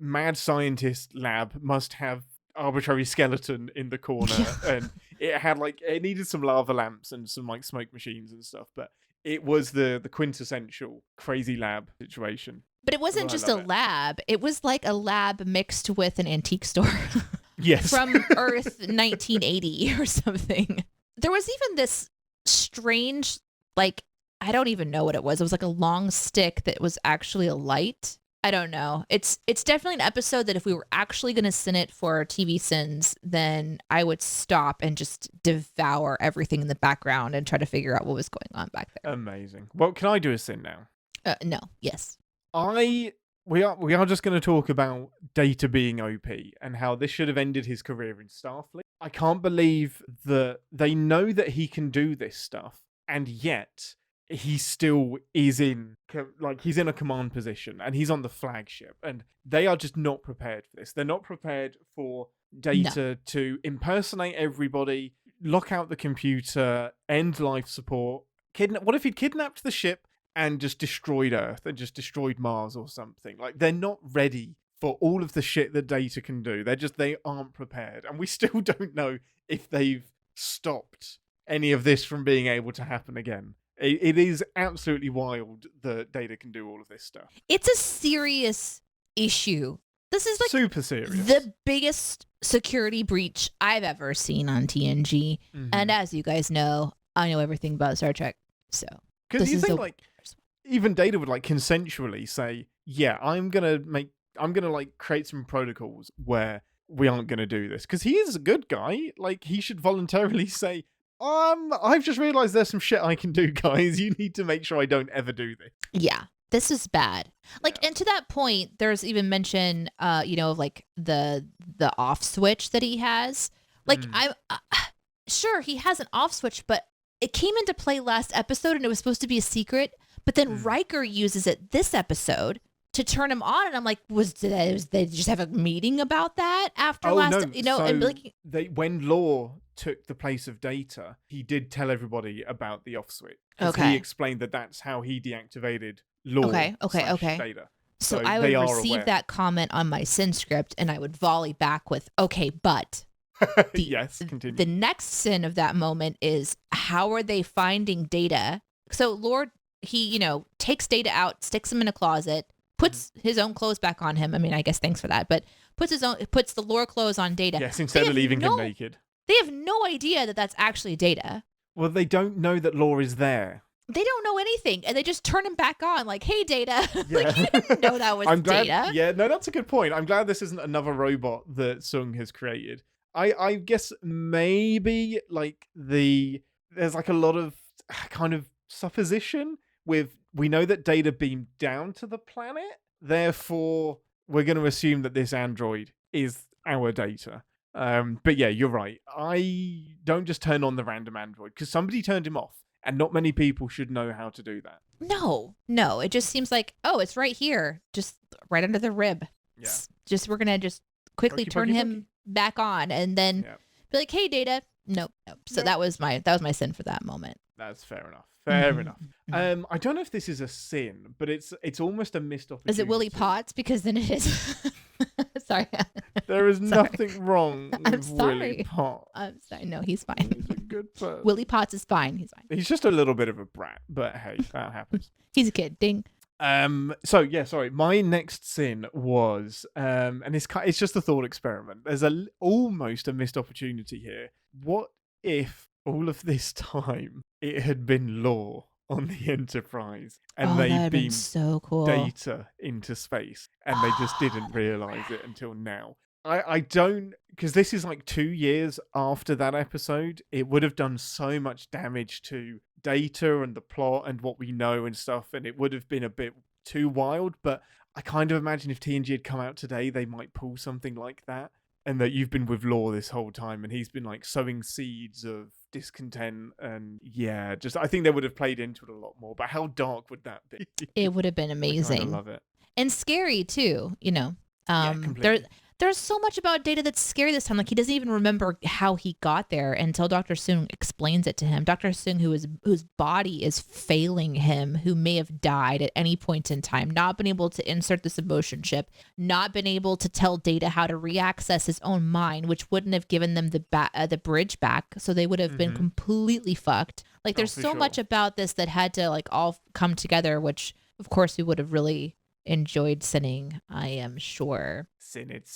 Speaker 2: mad scientist lab must have arbitrary skeleton in the corner, and it needed some lava lamps and some like smoke machines and stuff, but it was the quintessential crazy lab situation.
Speaker 1: But it wasn't
Speaker 2: I
Speaker 1: just a
Speaker 2: love it.
Speaker 1: lab. It was like a lab mixed with an antique store
Speaker 2: Yes.
Speaker 1: from Earth 1980 or something. There was even this strange, like, I don't even know what it was. It was like a long stick that was actually a light. I don't know. It's definitely an episode that if we were actually going to sin it for TV sins, then I would stop and just devour everything in the background and try to figure out what was going on back there.
Speaker 2: Amazing. Well, can I do a sin now?
Speaker 1: No. Yes.
Speaker 2: We are just going to talk about Data being OP and how this should have ended his career in Starfleet. I can't believe that they know that he can do this stuff, and yet he still is he's in a command position and he's on the flagship, and they are just not prepared for this. They're not prepared for Data to impersonate everybody, lock out the computer, end life support. What if he'd kidnapped the ship and just destroyed Earth and just destroyed Mars or something? Like, they're not ready for all of the shit that Data can do. They aren't prepared. And we still don't know if they've stopped any of this from being able to happen again. It is absolutely wild that Data can do all of this stuff.
Speaker 1: It's a serious issue. This is like
Speaker 2: Super serious.
Speaker 1: the biggest security breach I've ever seen on TNG.
Speaker 2: Mhm.
Speaker 1: And as you guys know, I know everything about Star Trek. So
Speaker 2: Because
Speaker 1: this
Speaker 2: you
Speaker 1: is
Speaker 2: think
Speaker 1: the
Speaker 2: like even Data would like consensually say, yeah, I'm gonna like create some protocols where we aren't gonna do this. Because he is a good guy. Like, he should voluntarily say, I've just realized there's some shit I can do, guys. You need to make sure I don't ever do this.
Speaker 1: yeah, this is bad. Like,
Speaker 2: Yeah.
Speaker 1: and to that point, there's even mention, of like the off switch that he has. Like, I'm sure he has an off switch, but it came into play last episode and it was supposed to be a secret. But then Riker uses it this episode to turn him on, and I'm like, did they just have a meeting about that after last? And like,
Speaker 2: When Law took the place of Data, he did tell everybody about the off switch. 'Cause
Speaker 1: Okay.
Speaker 2: He explained that that's how he deactivated Law.
Speaker 1: Okay.
Speaker 2: / Data.
Speaker 1: so
Speaker 2: So
Speaker 1: I
Speaker 2: they
Speaker 1: would
Speaker 2: are
Speaker 1: receive
Speaker 2: aware.
Speaker 1: that comment on my sin script, and I would volley back with, okay, but.
Speaker 2: Yes, continue.
Speaker 1: The next sin of that moment is, how are they finding Data? So Lord, he, takes Data out, sticks him in a closet, puts his own clothes back on him. I mean, I guess thanks for that, but puts the lore clothes on Data.
Speaker 2: Yes, instead of leaving him naked.
Speaker 1: They have no idea that that's actually Data.
Speaker 2: Well, they don't know that Law is there.
Speaker 1: They don't know anything, and they just turn him back on, like, "Hey, Data." Like, you
Speaker 2: Yeah.
Speaker 1: didn't know that was
Speaker 2: I'm glad.
Speaker 1: Data.
Speaker 2: Yeah, no, that's a good point. I'm glad this isn't another robot that Sung has created. I guess maybe like there's like a lot of kind of supposition with we know that Data beamed down to the planet, therefore we're going to assume that this android is our Data. But yeah, you're right. I don't just turn on the random android because somebody turned him off, and not many people should know how to do that.
Speaker 1: No, it just seems like, oh, it's right here, just right under the rib.
Speaker 2: Yeah.
Speaker 1: Just we're gonna just quickly
Speaker 2: Pokey,
Speaker 1: turn
Speaker 2: pokey,
Speaker 1: him
Speaker 2: pokey.
Speaker 1: back on, and then
Speaker 2: Yeah.
Speaker 1: be like, "Hey, Data." Nope. So
Speaker 2: Nope.
Speaker 1: that was my sin for that moment.
Speaker 2: That's fair enough. Fair
Speaker 1: Mhm.
Speaker 2: enough. I don't know if this is a sin, but it's almost a missed opportunity.
Speaker 1: Is it Willie Potts? Because then it is. Sorry.
Speaker 2: There is
Speaker 1: Sorry.
Speaker 2: nothing wrong
Speaker 1: I'm
Speaker 2: with Willie
Speaker 1: sorry.
Speaker 2: Potts.
Speaker 1: I'm sorry. No, he's fine.
Speaker 2: He's a good person.
Speaker 1: Willie Potts is fine. He's fine.
Speaker 2: He's just a little bit of a brat, but hey, that happens.
Speaker 1: He's a kid. Ding.
Speaker 2: So yeah, sorry. My next sin was, and it's just a thought experiment. There's almost a missed opportunity here. What if all of this time it had been Law on the Enterprise and
Speaker 1: That'd
Speaker 2: they
Speaker 1: have been
Speaker 2: beamed
Speaker 1: so cool.
Speaker 2: Data into space and they just didn't realize it until now? I don't, because this is like 2 years after that episode. It would have done so much damage to Data and the plot and what we know and stuff, and it would have been a bit too wild. But I kind of imagine if TNG had come out today, they might pull something like that, and that you've been with Law this whole time and he's been like sowing seeds of discontent, and yeah, just I think they would have played into it a lot more. But how dark would that be?
Speaker 1: It would have been
Speaker 2: I
Speaker 1: amazing.
Speaker 2: love it.
Speaker 1: And scary too, you know.
Speaker 2: Completely.
Speaker 1: There's so much about Data that's scary this time. Like, he doesn't even remember how he got there until Dr. Sung explains it to him. Dr. Sung, whose body is failing him, who may have died at any point in time, not been able to insert this emotion chip, not been able to tell Data how to reaccess his own mind, which wouldn't have given them the bridge back, so they would have been completely fucked. Like, there's
Speaker 2: for
Speaker 1: so
Speaker 2: sure.
Speaker 1: much about this that had to like all come together, which of course we would have really enjoyed sinning, I am sure.
Speaker 2: Sin it.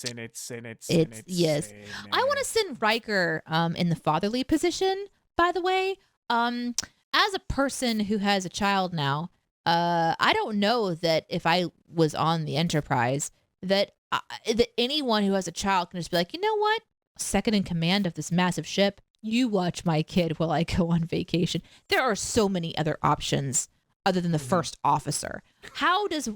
Speaker 1: Yes.
Speaker 2: Sin
Speaker 1: I want to send Riker in the fatherly position, by the way. As a person who has a child now, I don't know that if I was on the Enterprise that anyone who has a child can just be like, you know what? Second in command of this massive ship, you watch my kid while I go on vacation. There are so many other options other than the first officer. How does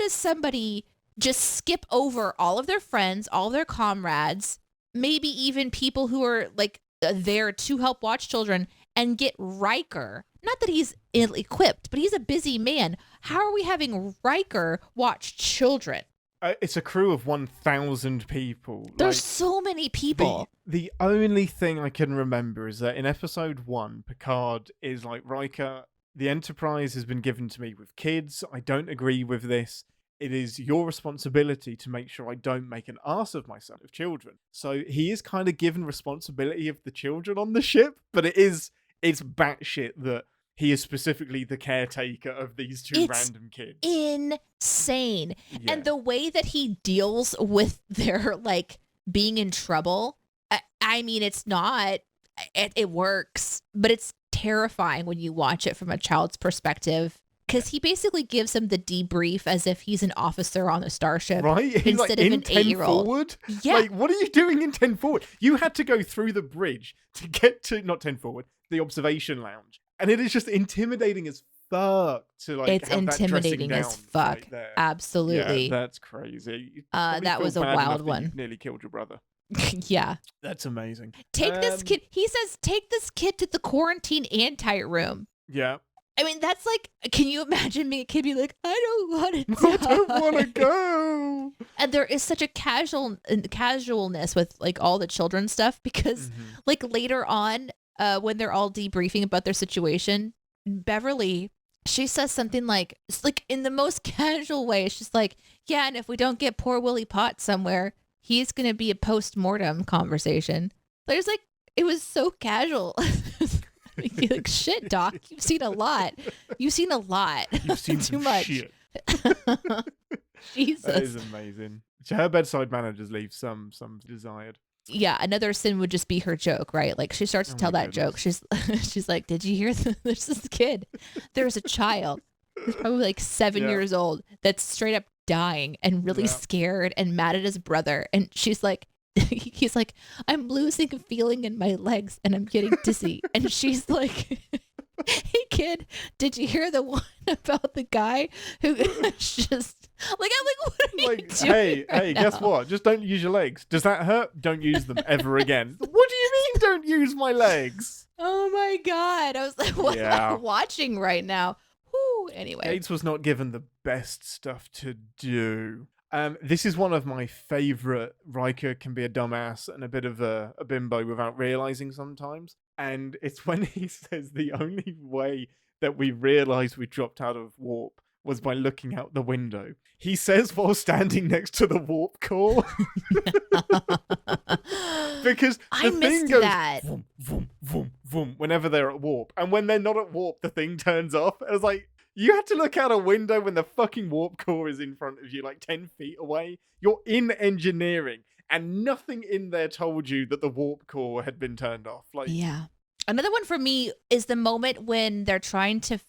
Speaker 1: somebody just skip over all of their friends, all of their comrades, maybe even people who are like there to help watch children, and get Riker? Not that he's ill-equipped, but he's a busy man. How are we having Riker watch children?
Speaker 2: It's a crew of 1,000 people.
Speaker 1: There's
Speaker 2: Like,
Speaker 1: so many people.
Speaker 2: The only thing I can remember is that in episode 1, Picard is like, Riker, the Enterprise has been given to me with kids. I don't agree with this. It is your responsibility to make sure I don't make an ass of myself of children. So he is kind of given responsibility of the children on the ship, but it's batshit that he is specifically the caretaker of these two
Speaker 1: It's
Speaker 2: random kids.
Speaker 1: Insane.
Speaker 2: Yeah.
Speaker 1: And the way that he deals with their like being in trouble, I mean, it's not, it works, but it's terrifying when you watch it from a child's perspective, because he basically gives him the debrief as if he's an officer on a starship,
Speaker 2: right? He's
Speaker 1: instead
Speaker 2: like,
Speaker 1: of
Speaker 2: in
Speaker 1: an
Speaker 2: 10
Speaker 1: 8-year-old.
Speaker 2: forward?
Speaker 1: Yeah.
Speaker 2: Like, what are you doing in 10 forward? You had to go through the bridge to get to, not 10 forward, the observation lounge. And it is just intimidating as fuck to like
Speaker 1: It's
Speaker 2: have that dressing
Speaker 1: intimidating as
Speaker 2: down
Speaker 1: fuck.
Speaker 2: right there.
Speaker 1: Absolutely.
Speaker 2: Yeah, that's crazy. You
Speaker 1: That
Speaker 2: probably
Speaker 1: was
Speaker 2: feel
Speaker 1: a
Speaker 2: bad enough
Speaker 1: wild
Speaker 2: that
Speaker 1: one.
Speaker 2: you nearly killed your brother.
Speaker 1: Yeah.
Speaker 2: That's amazing.
Speaker 1: Take this kid. He says, take this kid to the quarantine anti room.
Speaker 2: Yeah.
Speaker 1: I mean, that's like, can you imagine me a kid be like, I don't want to
Speaker 2: I don't want to go.
Speaker 1: And there is such a casualness with like all the children stuff, because like later on, when they're all debriefing about their situation, Beverly, she says something like, it's like in the most casual way, it's just like, yeah, and if we don't get poor Willie Potts somewhere, he's going to be a post-mortem conversation. There's like, it was so casual. You're like, shit, Doc, you've seen a lot. You've seen a lot.
Speaker 2: You've seen
Speaker 1: Too
Speaker 2: some
Speaker 1: much.
Speaker 2: shit.
Speaker 1: Jesus.
Speaker 2: That is amazing. Her bedside manner just leaves some desired.
Speaker 1: yeah, another sin would just be her joke, right? Like she starts to tell that joke. She's like, "Did you hear there's this kid? There's a child who's probably like 7 years old that's straight up dying and really scared and mad at his brother." And she's like, he's like, "I'm losing a feeling in my legs and I'm getting dizzy." And she's like, "Hey kid, did you hear the one about the guy who just like," I'm like, "What are you doing
Speaker 2: hey, guess what? Just don't use your legs. Does that hurt? Don't use them ever again." What do you mean don't use my legs?
Speaker 1: Oh my God. I was like, what am I watching right now? Whew. Anyway.
Speaker 2: Gates was not given the best stuff to do. This is one of my favorite. Riker can be a dumbass and a bit of a bimbo without realizing sometimes. And it's when he says the only way that we realize we dropped out of warp was by looking out the window. He says while standing next to the warp core. Because the thing goes vroom, vroom, vroom, vroom, whenever they're at warp. And when they're not at warp, the thing turns off. I was like, you had to look out a window when the fucking warp core is in front of you, like 10 feet away. You're in engineering, and nothing in there told you that the warp core had been turned off. Like,
Speaker 1: yeah. Another one for me is the moment when they're trying to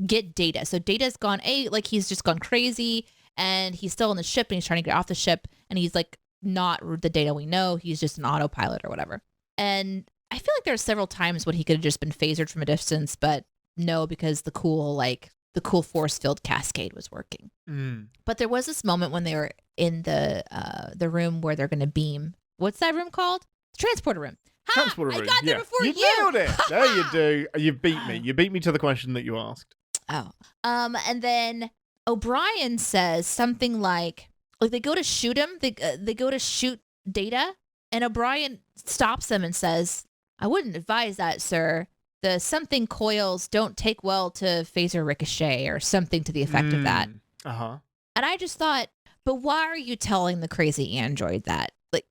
Speaker 1: get Data. So Data's gone like he's just gone crazy, and he's still on the ship, and he's trying to get off the ship, and he's like not the Data we know. He's just an autopilot or whatever. And I feel like there are several times when he could have just been phasered from a distance, but no, because the cool force field cascade was working. But there was this moment when they were in the room where they're going to beam. What's that room called? The transporter room.
Speaker 2: Transporter room.
Speaker 1: I got there before you.
Speaker 2: You nailed it. There you do. You beat me. You beat me to the question that you asked.
Speaker 1: Oh. And then O'Brien says something like they go to shoot him. They go to shoot Data, and O'Brien stops them and says, "I wouldn't advise that, sir. The something coils don't take well to phaser ricochet," or something to the effect of that.
Speaker 2: Uh-huh.
Speaker 1: And I just thought, but why are you telling the crazy android that? Like,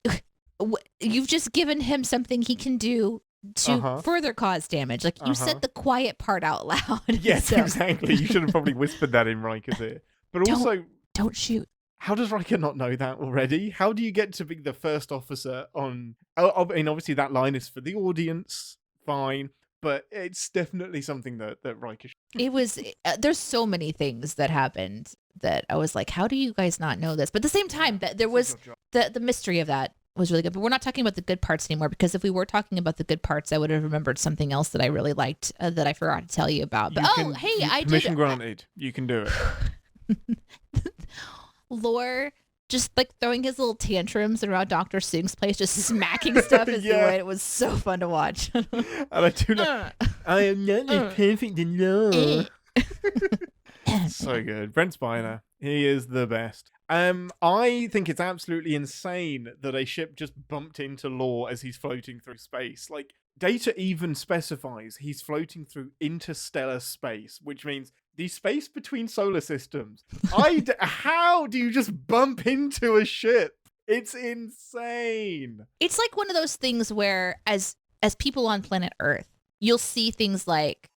Speaker 1: you've just given him something he can do to further cause damage. Like, you said the quiet part out loud.
Speaker 2: Yes,
Speaker 1: so,
Speaker 2: exactly. You should have probably whispered that in Riker's ear. But also,
Speaker 1: don't shoot.
Speaker 2: How does Riker not know that already? How do you get to be the first officer on... I mean, obviously that line is for the audience. Fine. But it's definitely something that Riker...
Speaker 1: It was... there's so many things that happened that I was like, how do you guys not know this? But at the same time, that there was... The mystery of that was really good. But we're not talking about the good parts anymore, because if we were talking about the good parts, I would have remembered something else that I really liked that I forgot to tell you about. But I did...
Speaker 2: Permission granted. You can do it.
Speaker 1: Lore just like throwing his little tantrums around Dr. Soong's place, just smacking stuff as the way. It was so fun to watch.
Speaker 2: And I do like, I am not as perfect in lore. So good. Brent Spiner, he is the best. I think it's absolutely insane that a ship just bumped into Lore as he's floating through space. Like, Data even specifies he's floating through interstellar space, which means the space between solar systems. How do you just bump into a ship? It's insane.
Speaker 1: It's like one of those things where, as people on planet Earth, you'll see things like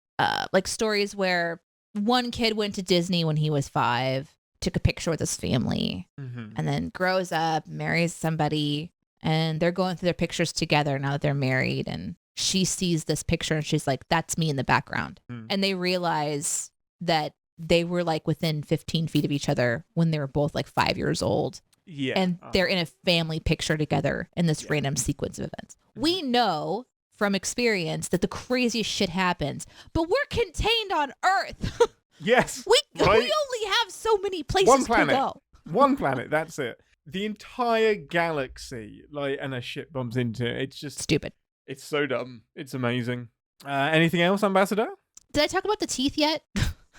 Speaker 1: stories where one kid went to Disney when he was 5, took a picture with his family, and then grows up, marries somebody, and they're going through their pictures together now that they're married, and she sees this picture and she's like, "That's me in the background." And they realize that they were like within 15 feet of each other when they were both like 5 years old.
Speaker 2: Yeah.
Speaker 1: And they're in a family picture together in this random sequence of events. We know from experience that the craziest shit happens, but we're contained on Earth.
Speaker 2: Yes.
Speaker 1: We only have so many places to go.
Speaker 2: One planet, that's it. The entire galaxy, and a ship bumps into it. It's just
Speaker 1: stupid.
Speaker 2: It's so dumb. It's amazing. Anything else, Ambassador?
Speaker 1: Did I talk about the teeth yet?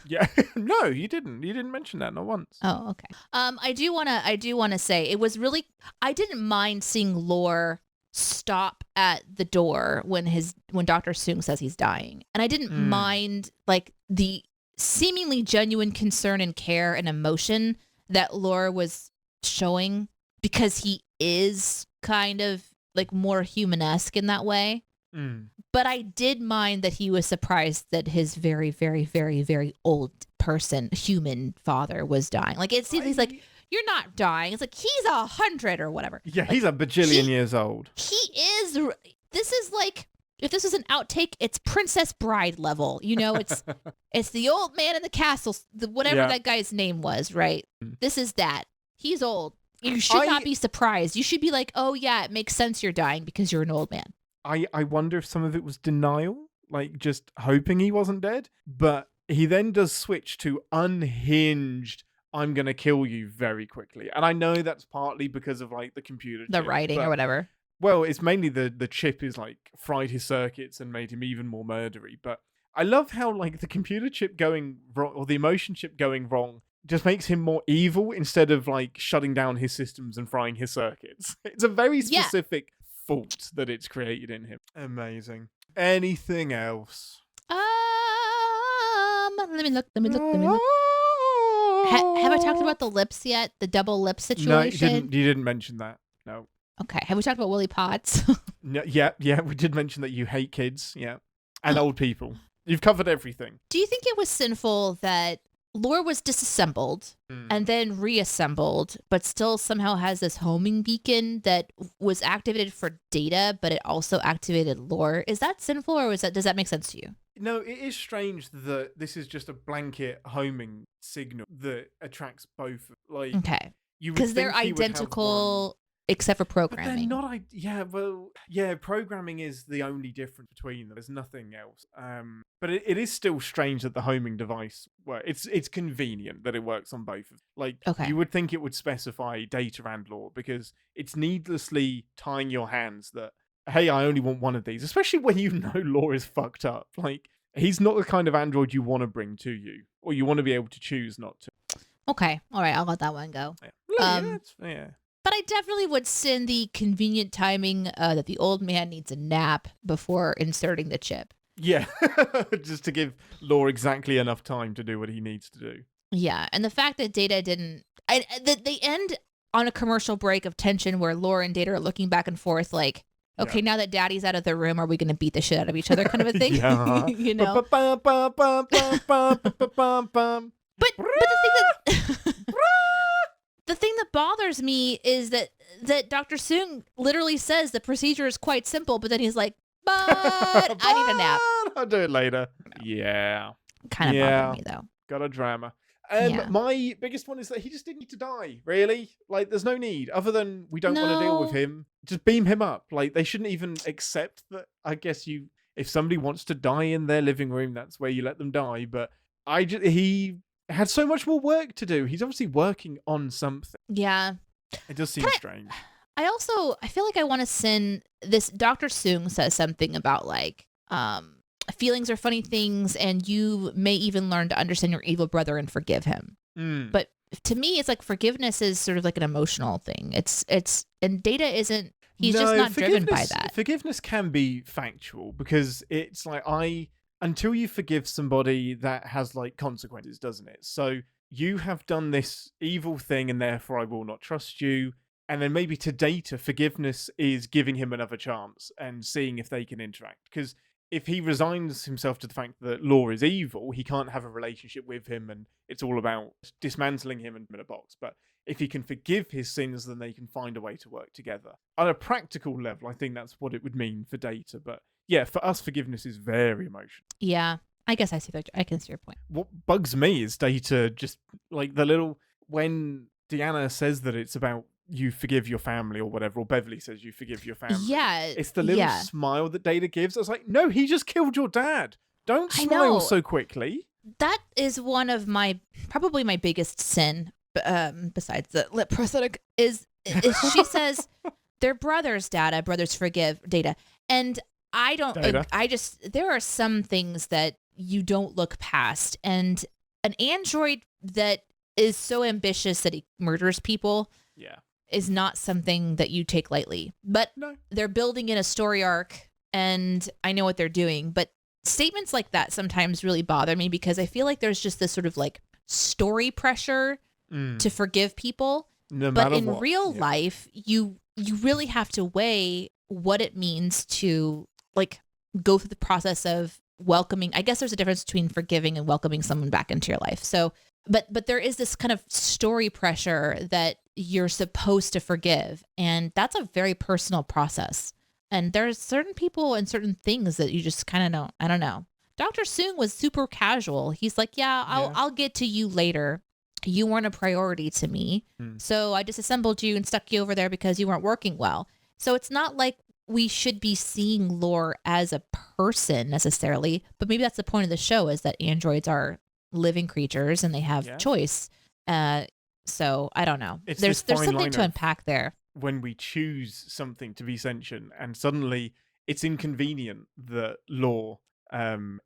Speaker 2: Yeah. No, you didn't. You didn't mention that, not once.
Speaker 1: Oh, okay. I do wanna say it was really, I didn't mind seeing Lore stop at the door when Dr. Soong says he's dying. And I didn't mind like the seemingly genuine concern and care and emotion that Lore was showing, because he is kind of like more human-esque in that way. But I did mind that he was surprised that his very, very, very, very old human father was dying. Like, it seems he's like, you're not dying. It's like, he's 100 or whatever.
Speaker 2: Yeah,
Speaker 1: Like,
Speaker 2: he's a bajillion years old.
Speaker 1: He is. This is like, if this is an outtake, it's Princess Bride level. You know, it's the old man in the castle, whatever that guy's name was, right? This is that. He's old. You should not be surprised. You should be like, oh yeah, it makes sense you're dying because you're an old man.
Speaker 2: I wonder if some of it was denial, like just hoping he wasn't dead. But he then does switch to unhinged, I'm going to kill you very quickly. And I know that's partly because of like the computer
Speaker 1: The
Speaker 2: chip,
Speaker 1: writing or whatever.
Speaker 2: Well, it's mainly the chip is like fried his circuits and made him even more murdery. But I love how like the computer chip going wrong or the emotion chip going wrong just makes him more evil instead of like shutting down his systems and frying his circuits. It's a very specific fault that it's created in him. Amazing. Anything else?
Speaker 1: Let me look. Have I talked about the lips yet? The double lip situation?
Speaker 2: No, you didn't mention that. No.
Speaker 1: Okay. Have we talked about Willy Potts?
Speaker 2: No, yeah, we did mention that you hate kids, and old people. You've covered everything.
Speaker 1: Do you think it was sinful that Lore was disassembled and then reassembled, but still somehow has this homing beacon that was activated for Data, but it also activated Lore? Is that sinful, or does that make sense to you?
Speaker 2: No, it is strange that this is just a blanket homing signal that attracts both. Like,
Speaker 1: okay, because they're identical except for programming.
Speaker 2: But they're not. Programming is the only difference between them. There's nothing else. But it is still strange that the homing device works. It's convenient that it works on both. Like, you would think it would specify Data and Lore because it's needlessly tying your hands that, hey, I only want one of these, especially when you know Lore is fucked up. Like, he's not the kind of android you want to bring to you, or you want to be able to choose not to.
Speaker 1: Okay, all right, I'll let that one go.
Speaker 2: Yeah.
Speaker 1: But I definitely would send the convenient timing that the old man needs a nap before inserting the chip.
Speaker 2: Yeah, just to give Lore exactly enough time to do what he needs to do.
Speaker 1: Yeah, and the fact that Data didn't... they end on a commercial break of tension where Lore and Data are looking back and forth like, okay, now that Daddy's out of the room, are we going to beat the shit out of each other kind of a thing?
Speaker 2: Yeah.
Speaker 1: You know? But the thing that bothers me is that Dr. Soong literally says the procedure is quite simple, but then he's like, but I need a nap.
Speaker 2: I'll do it later. Yeah.
Speaker 1: Kind of bothered me, though.
Speaker 2: Got a drama. My biggest one is that he just didn't need to die, really. Like, there's no need, other than we don't want to deal with him. Just beam him up. Like, they shouldn't even accept that. I guess if somebody wants to die in their living room, that's where you let them die. But he had so much more work to do. He's obviously working on something. Yeah. It does seem strange.
Speaker 1: I feel like I want to send this. Dr. Soong says something about like, feelings are funny things, and you may even learn to understand your evil brother and forgive him. But to me, it's like forgiveness is sort of like an emotional thing. And Data isn't. He's just not driven by that.
Speaker 2: Forgiveness can be factual because it's like until you forgive somebody, that has like consequences, doesn't it? So you have done this evil thing, and therefore I will not trust you. And then maybe to Data, forgiveness is giving him another chance and seeing if they can interact. Because if he resigns himself to the fact that Lore is evil, he can't have a relationship with him, and it's all about dismantling him in a box. But if he can forgive his sins, then they can find a way to work together. On a practical level, I think that's what it would mean for Data. But yeah, for us, forgiveness is very emotional.
Speaker 1: Yeah, I guess I can see your point.
Speaker 2: What bugs me is Data just like when Deanna says that it's about you forgive your family or whatever, or Beverly says you forgive your family.
Speaker 1: Yeah.
Speaker 2: It's the little smile that Data gives. I was like, no, he just killed your dad. Don't smile so quickly.
Speaker 1: That is one of probably my biggest sin, besides the lip prosthetic, is she says they're brothers, brothers forgive Data. And I don't, there are some things that you don't look past. And an android that is so ambitious that he murders people.
Speaker 2: Yeah.
Speaker 1: Is not something that you take lightly. But they're building in a story arc, and I know what they're doing. But statements like that sometimes really bother me because I feel like there's just this sort of like story pressure to forgive people. But in real life, you really have to weigh what it means to like go through the process of welcoming. I guess there's a difference between forgiving and welcoming someone back into your life. So But there is this kind of story pressure that you're supposed to forgive. And that's a very personal process. And there's certain people and certain things that you just kind of don't, I don't know. Dr. Soong was super casual. He's like, I'll get to you later. You weren't a priority to me. So I disassembled you and stuck you over there because you weren't working well. So it's not like we should be seeing Lore as a person necessarily, but maybe that's the point of the show, is that androids are living creatures and they have choice. So I don't know. There's something to unpack there.
Speaker 2: When we choose something to be sentient and suddenly it's inconvenient that Lore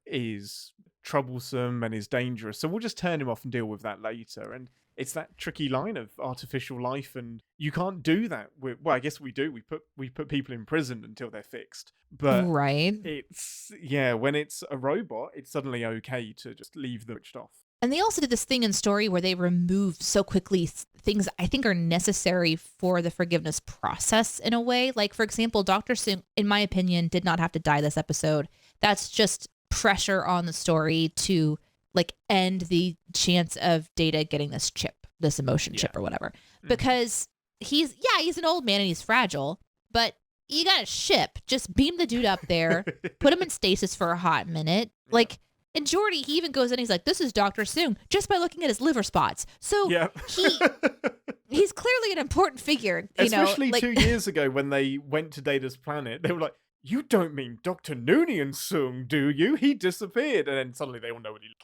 Speaker 2: is troublesome and is dangerous, so we'll just turn him off and deal with that later. And it's that tricky line of artificial life, and you can't do that with, well, I guess we do. We put people in prison until they're fixed. But
Speaker 1: right.
Speaker 2: It's when it's a robot, it's suddenly okay to just leave them switched off.
Speaker 1: And they also did this thing in story where they removed so quickly things I think are necessary for the forgiveness process in a way. Like, for example, Dr. Soong, in my opinion, did not have to die this episode. That's just pressure on the story to like end the chance of Data getting this chip, this emotion chip or whatever. Because he's an old man and he's fragile, but you got a ship. Just beam the dude up there, put him in stasis for a hot minute. Like, and Geordi, he even goes in, he's like, this is Dr. Soong, just by looking at his liver spots. So he's clearly an important figure.
Speaker 2: Especially 2 years ago when they went to Data's planet, they were like, you don't mean Dr. Noonien Soong, do you? He disappeared. And then suddenly they all know what he...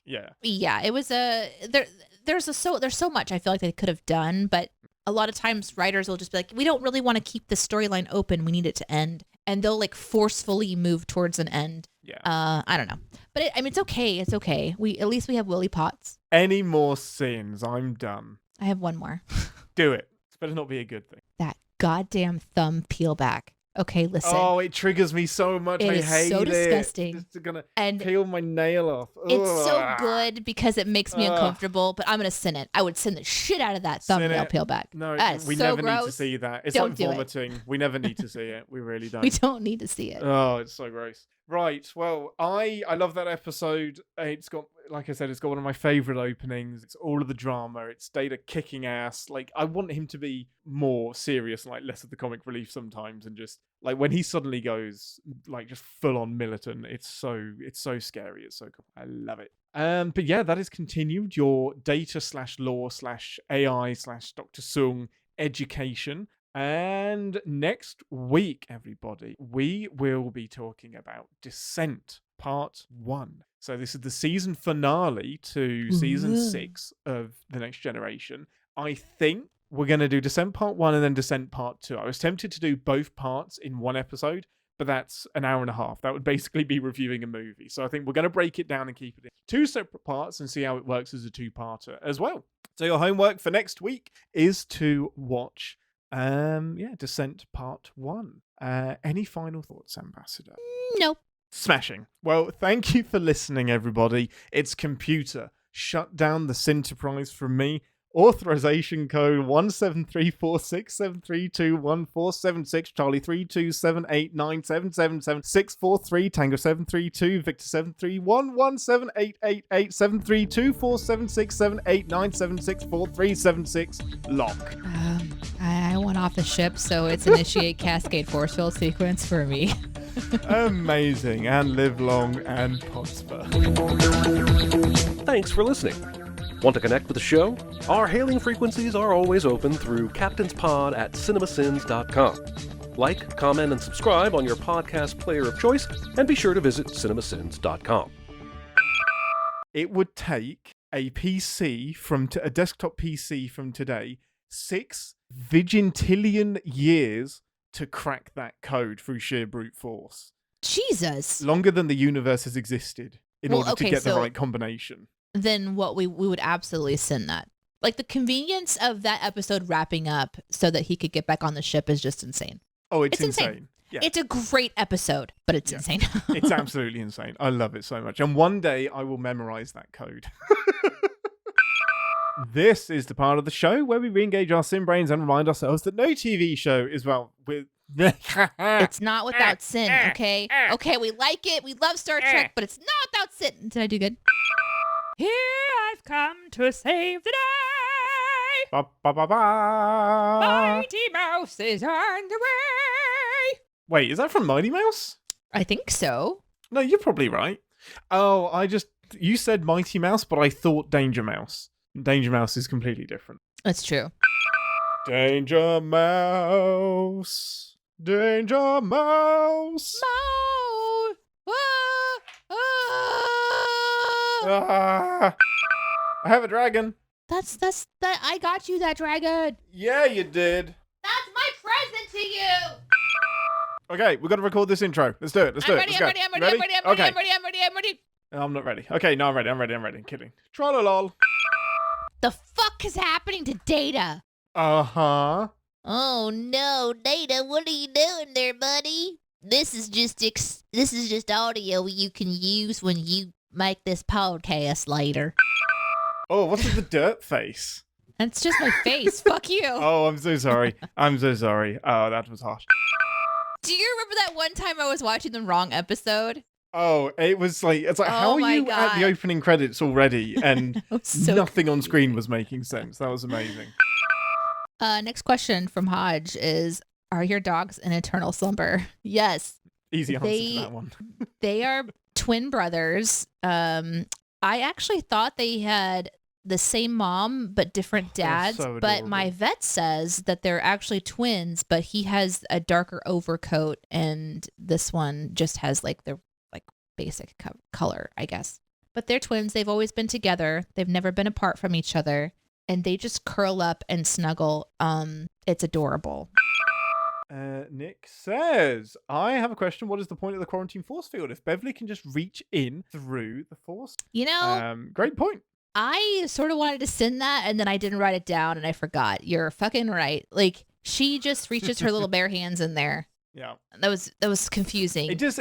Speaker 2: Yeah,
Speaker 1: it was there's so much I feel like they could have done, but a lot of times writers will just be like, we don't really want to keep the storyline open. We need it to end. And they'll like forcefully move towards an end.
Speaker 2: Yeah.
Speaker 1: I don't know. But it's okay. It's okay. At least we have Willy Potts.
Speaker 2: Any more sins? I'm done.
Speaker 1: I have one more.
Speaker 2: Do it. It's better not be a good thing.
Speaker 1: That goddamn thumb peel back. Okay, listen.
Speaker 2: Oh, it triggers me so much. I hate
Speaker 1: so disgusting.
Speaker 2: It's gonna peel my nail off.
Speaker 1: It's so good because it makes me uncomfortable, but I'm gonna sin it. I would sin the shit out of that thumbnail peel back.
Speaker 2: No, we
Speaker 1: so
Speaker 2: never
Speaker 1: gross.
Speaker 2: need to see that. It's
Speaker 1: Don't
Speaker 2: like
Speaker 1: do
Speaker 2: vomiting. We never need to see it. We really don't.
Speaker 1: We don't need to see it.
Speaker 2: Oh, it's so gross. Right. Well, I love that episode. It's got, like I said, it's got one of my favorite openings. It's all of the drama. It's Data kicking ass. Like, I want him to be more serious, like less of the comic relief sometimes, and just like when he suddenly goes like just full on militant. It's so scary. It's so cool. I love it. But yeah, that is continued your Data/Lore/AI/Dr. Soong education. And next week, everybody, we will be talking about Descent Part 1. So this is the season finale to season 6 of The Next Generation. I think we're going to do Descent Part 1 and then Descent Part 2. I was tempted to do both parts in one episode, but that's an hour and a half. That would basically be reviewing a movie. So I think we're going to break it down and keep it in 2 separate parts and see how it works as a 2-parter as well. So your homework for next week is to watch Descent Part 1. Any final thoughts, Ambassador?
Speaker 1: Nope.
Speaker 2: Smashing. Well, thank you for listening, everybody. It's computer. Shut down the Synterprise from me. Authorization code 1734673214776 Charlie 32789777643 Tango 732 Victor 7311788732476789764376436 lock.
Speaker 1: I went off the ship, so it's initiate cascade force field sequence for me.
Speaker 2: Amazing, and live long and prosper.
Speaker 4: Thanks for listening. Want to connect with the show? Our hailing frequencies are always open through captainspod@cinemasins.com. Like, comment, and subscribe on your podcast player of choice, and be sure to visit cinemasins.com.
Speaker 2: It would take a PC a desktop PC from today 6 vigintillion years to crack that code through sheer brute force.
Speaker 1: Jesus.
Speaker 2: Longer than the universe has existed in order to get the right combination.
Speaker 1: Then what we would absolutely send that. Like, the convenience of that episode wrapping up so that he could get back on the ship is just insane.
Speaker 2: Oh, it's insane. Yeah.
Speaker 1: It's a great episode, but it's insane.
Speaker 2: It's absolutely insane. I love it so much. And one day I will memorize that code. This is the part of the show where we re-engage our sim brains and remind ourselves that no TV show is, well, with...
Speaker 1: It's not without sin, okay? Okay, we like it. We love Star Trek, but it's not without sin. Did I do good? Here I I've come to save the day.
Speaker 2: Ba ba ba ba.
Speaker 1: Mighty Mouse is on the way.
Speaker 2: Wait, is that from Mighty Mouse?
Speaker 1: I think so.
Speaker 2: No, you're probably right. Oh, you said Mighty Mouse, but I thought Danger Mouse. Danger Mouse is completely different.
Speaker 1: That's true.
Speaker 2: Danger Mouse. Danger Mouse.
Speaker 1: Mouse.
Speaker 2: Ah, I have a dragon.
Speaker 1: That's that. I got you that dragon.
Speaker 2: Yeah, you did.
Speaker 1: That's my present to you.
Speaker 2: Okay, we've got to record this intro. Let's do it. Let's do it. Let's go.
Speaker 1: I'm ready.
Speaker 2: I'm not ready. Okay, no, I'm ready. I'm kidding. Trollolol.
Speaker 1: The fuck is happening to Data?
Speaker 2: Uh-huh.
Speaker 1: Oh no, Data, what are you doing there, buddy? This is just audio you can use when you make this podcast later.
Speaker 2: Oh, what's with the dirt face?
Speaker 1: That's just my face. Fuck you.
Speaker 2: Oh, I'm so sorry. I'm so sorry. Oh, that was harsh.
Speaker 1: Do you remember that one time I was watching the wrong episode?
Speaker 2: Oh, it's like
Speaker 1: Oh
Speaker 2: how are
Speaker 1: my
Speaker 2: you at the
Speaker 1: God.
Speaker 2: opening credits already and
Speaker 1: That was so
Speaker 2: nothing on
Speaker 1: confusing.
Speaker 2: screen was making sense. That was amazing.
Speaker 1: Next question from Hodge is, are your dogs in eternal slumber? Yes.
Speaker 2: Easy answer
Speaker 1: They-
Speaker 2: to that one.
Speaker 1: They are twin brothers. I actually thought they had the same mom but different dads,
Speaker 2: so
Speaker 1: but my
Speaker 2: adorable.
Speaker 1: vet says that they're actually twins, but he has a darker overcoat and this one just has like the basic color, I guess. But they're twins. They've always been together. They've never been apart from each other, and they just curl up and snuggle. It's adorable.
Speaker 2: Nick says, I have a question. What is the point of the quarantine force field if Beverly can just reach in through the force?
Speaker 1: You know,
Speaker 2: Great point.
Speaker 1: I sort of wanted to send that and then I didn't write it down and I forgot. You're fucking right. Like, she just reaches her little bare hands in there.
Speaker 2: Yeah.
Speaker 1: That was confusing.
Speaker 2: It does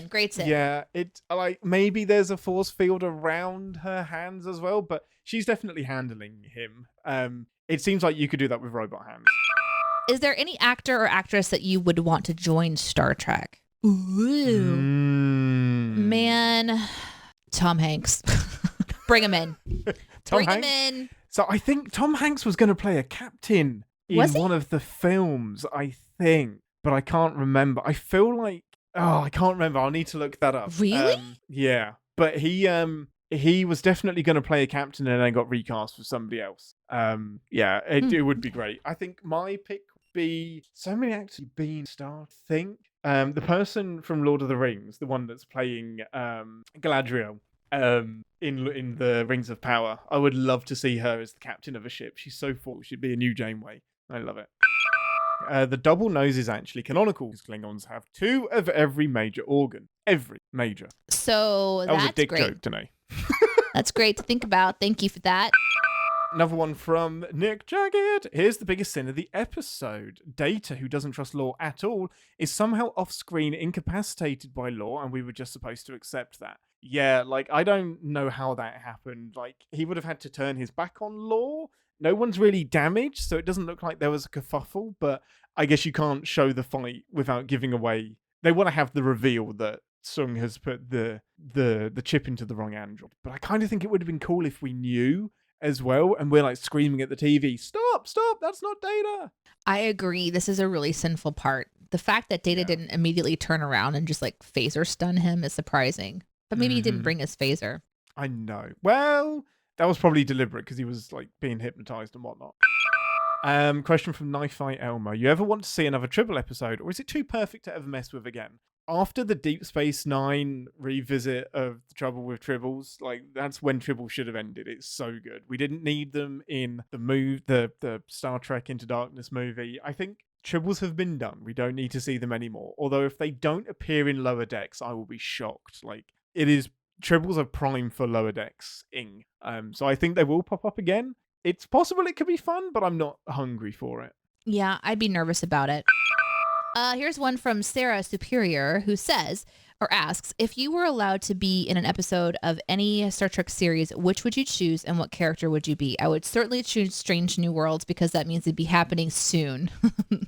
Speaker 1: Great sin.
Speaker 2: Yeah, it like maybe there's a force field around her hands as well, but she's definitely handling him. It seems like you could do that with robot hands.
Speaker 1: Is there any actor or actress that you would want to join Star Trek? Ooh. Man, Tom Hanks. Bring him in.
Speaker 2: Tom
Speaker 1: Bring
Speaker 2: Hanks?
Speaker 1: him in.
Speaker 2: So I think Tom Hanks was going to play a captain in
Speaker 1: Was he?
Speaker 2: one of the films, I think, but I can't remember. I feel like I can't remember. I'll need to look that up.
Speaker 1: Really?
Speaker 2: Yeah, but he was definitely going to play a captain and then got recast for somebody else. Yeah, it would be great. I think my pick would be so many actors have been starred. I think the person from Lord of the Rings, the one that's playing Galadriel. In the Rings of Power, I would love to see her as the captain of a ship. She's so full. She'd be a new Janeway. I love it. The double nose is actually canonical because Klingons have 2 of every major organ. Every major.
Speaker 1: So
Speaker 2: That was a
Speaker 1: that's
Speaker 2: dick
Speaker 1: great.
Speaker 2: joke, Deneé.
Speaker 1: That's great to think about. Thank you for that.
Speaker 2: Another one from Nick Jagged. Here's the biggest sin of the episode. Data, who doesn't trust Law at all, is somehow off-screen incapacitated by Law, and we were just supposed to accept that. Yeah, like, I don't know how that happened. Like, he would have had to turn his back on Law. No one's really damaged, so it doesn't look like there was a kerfuffle, but I guess you can't show the fight without giving away. They want to have the reveal that Sung has put the chip into the wrong android. But I kind of think it would have been cool if we knew as well, and we're like screaming at the TV, stop, that's not Data.
Speaker 1: I agree. This is a really sinful part. The fact that Data didn't immediately turn around and just like phaser stun him is surprising. But maybe he didn't bring his phaser.
Speaker 2: I know. Well, that was probably deliberate because he was like being hypnotized and whatnot. Question from Knife Fight Elmo. You ever want to see another Tribble episode, or is it too perfect to ever mess with again? After the Deep Space Nine revisit of the Trouble with Tribbles, like that's when Tribble should have ended. It's so good. We didn't need them in the Star Trek Into Darkness movie. I think Tribbles have been done. We don't need to see them anymore. Although if they don't appear in Lower Decks, I will be shocked. Like Tribbles are prime for Lower Decks-ing. So I think they will pop up again. It's possible it could be fun, but I'm not hungry for it.
Speaker 1: Yeah, I'd be nervous about it. Here's one from Sarah Superior who says or asks, if you were allowed to be in an episode of any Star Trek series, which would you choose and what character would you be? I would certainly choose Strange New Worlds because that means it'd be happening soon.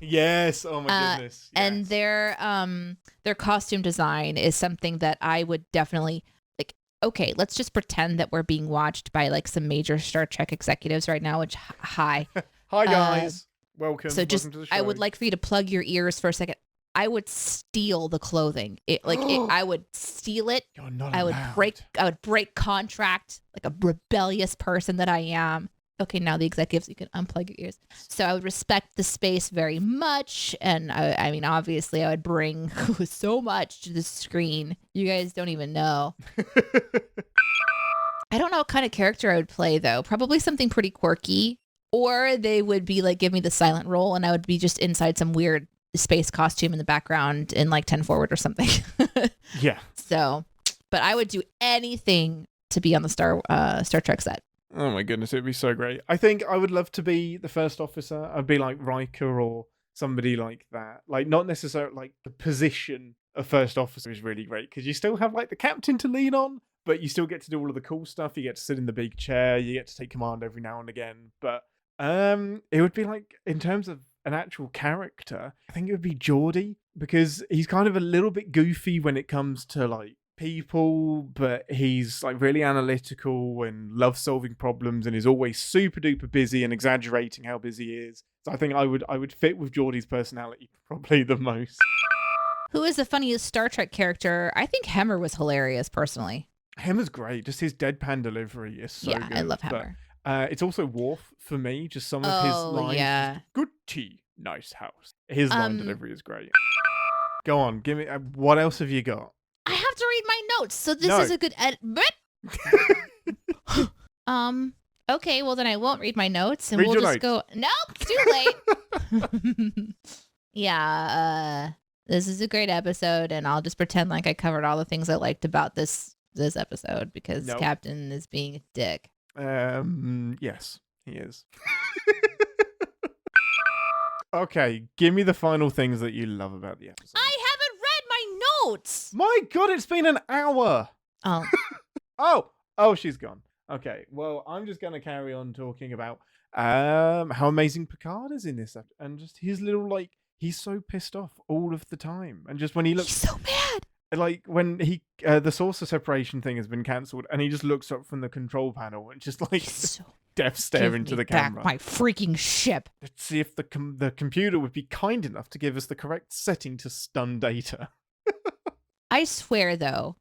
Speaker 2: Yes. Oh my goodness. Yes.
Speaker 1: And their costume design is something that I would definitely like. okay, let's just pretend that we're being watched by like some major Star Trek executives right now, which, hi.
Speaker 2: Hi, guys. Welcome.
Speaker 1: So just,
Speaker 2: Welcome to the show.
Speaker 1: I would like for you to plug your ears for a second. I would steal the clothing. I would steal it.
Speaker 2: You're not
Speaker 1: I would
Speaker 2: allowed.
Speaker 1: break contract like a rebellious person that I am. Okay, now the executives, you can unplug your ears. So I would respect the space very much. And I mean, obviously, I would bring so much to the screen. You guys don't even know. I don't know what kind of character I would play, though. Probably something pretty quirky. Or they would be like, give me the silent role, and I would be just inside some weird space costume in the background in like 10 Forward or something.
Speaker 2: Yeah.
Speaker 1: So, but I would do anything to be on the Star Trek set.
Speaker 2: Oh my goodness, it'd be so great. I think I would love to be the first officer. I'd be like Riker or somebody like that. Like, not necessarily like the position of first officer is really great because you still have like the captain to lean on, but you still get to do all of the cool stuff. You get to sit in the big chair. You get to take command every now and again. But it would be like, in terms of an actual character, I think it would be Geordi because he's kind of a little bit goofy when it comes to like people, but he's like really analytical and loves solving problems and is always super duper busy and exaggerating how busy he is. So I think I would fit with Geordi's personality probably the most.
Speaker 1: Who is the funniest Star Trek character? I think Hemmer was hilarious, personally.
Speaker 2: Hemmer's great. Just his deadpan delivery is so good.
Speaker 1: I love Hemmer.
Speaker 2: But, it's also Worf for me. Just some of his lines.
Speaker 1: Yeah.
Speaker 2: Just, good tea, nice house. His line delivery is great. Go on, give me. What else have you got?
Speaker 1: I have to read my notes, so this
Speaker 2: No.
Speaker 1: is a good okay, well then I won't read my notes and
Speaker 2: Read
Speaker 1: we'll
Speaker 2: your
Speaker 1: just go. Nope, it's too late. Yeah, this is a great episode, and I'll just pretend like I covered all the things I liked about this episode because
Speaker 2: Nope.
Speaker 1: Captain is being a dick.
Speaker 2: Yes, he is. Okay, give me the final things that you love about the episode.
Speaker 1: I haven't read my notes.
Speaker 2: My God, it's been an hour.
Speaker 1: Oh,
Speaker 2: Oh, she's gone. Okay, well, I'm just going to carry on talking about how amazing Picard is in this episode, and just his little, like, he's so pissed off all of the time, and just when he looks,
Speaker 1: he's so mad.
Speaker 2: like when he the saucer separation thing has been cancelled, and he just looks up from the control panel and just like
Speaker 1: He's so
Speaker 2: death stare
Speaker 1: give
Speaker 2: into
Speaker 1: me
Speaker 2: the
Speaker 1: back
Speaker 2: camera.
Speaker 1: my freaking ship.
Speaker 2: Let's see if the computer would be kind enough to give us the correct setting to stun data.
Speaker 1: I swear, though,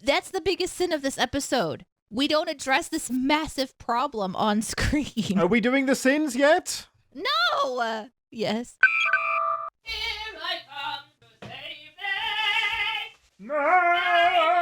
Speaker 1: that's the biggest sin of this episode. We don't address this massive problem on screen.
Speaker 2: Are we doing the sins yet?
Speaker 1: No! Yes.
Speaker 2: No!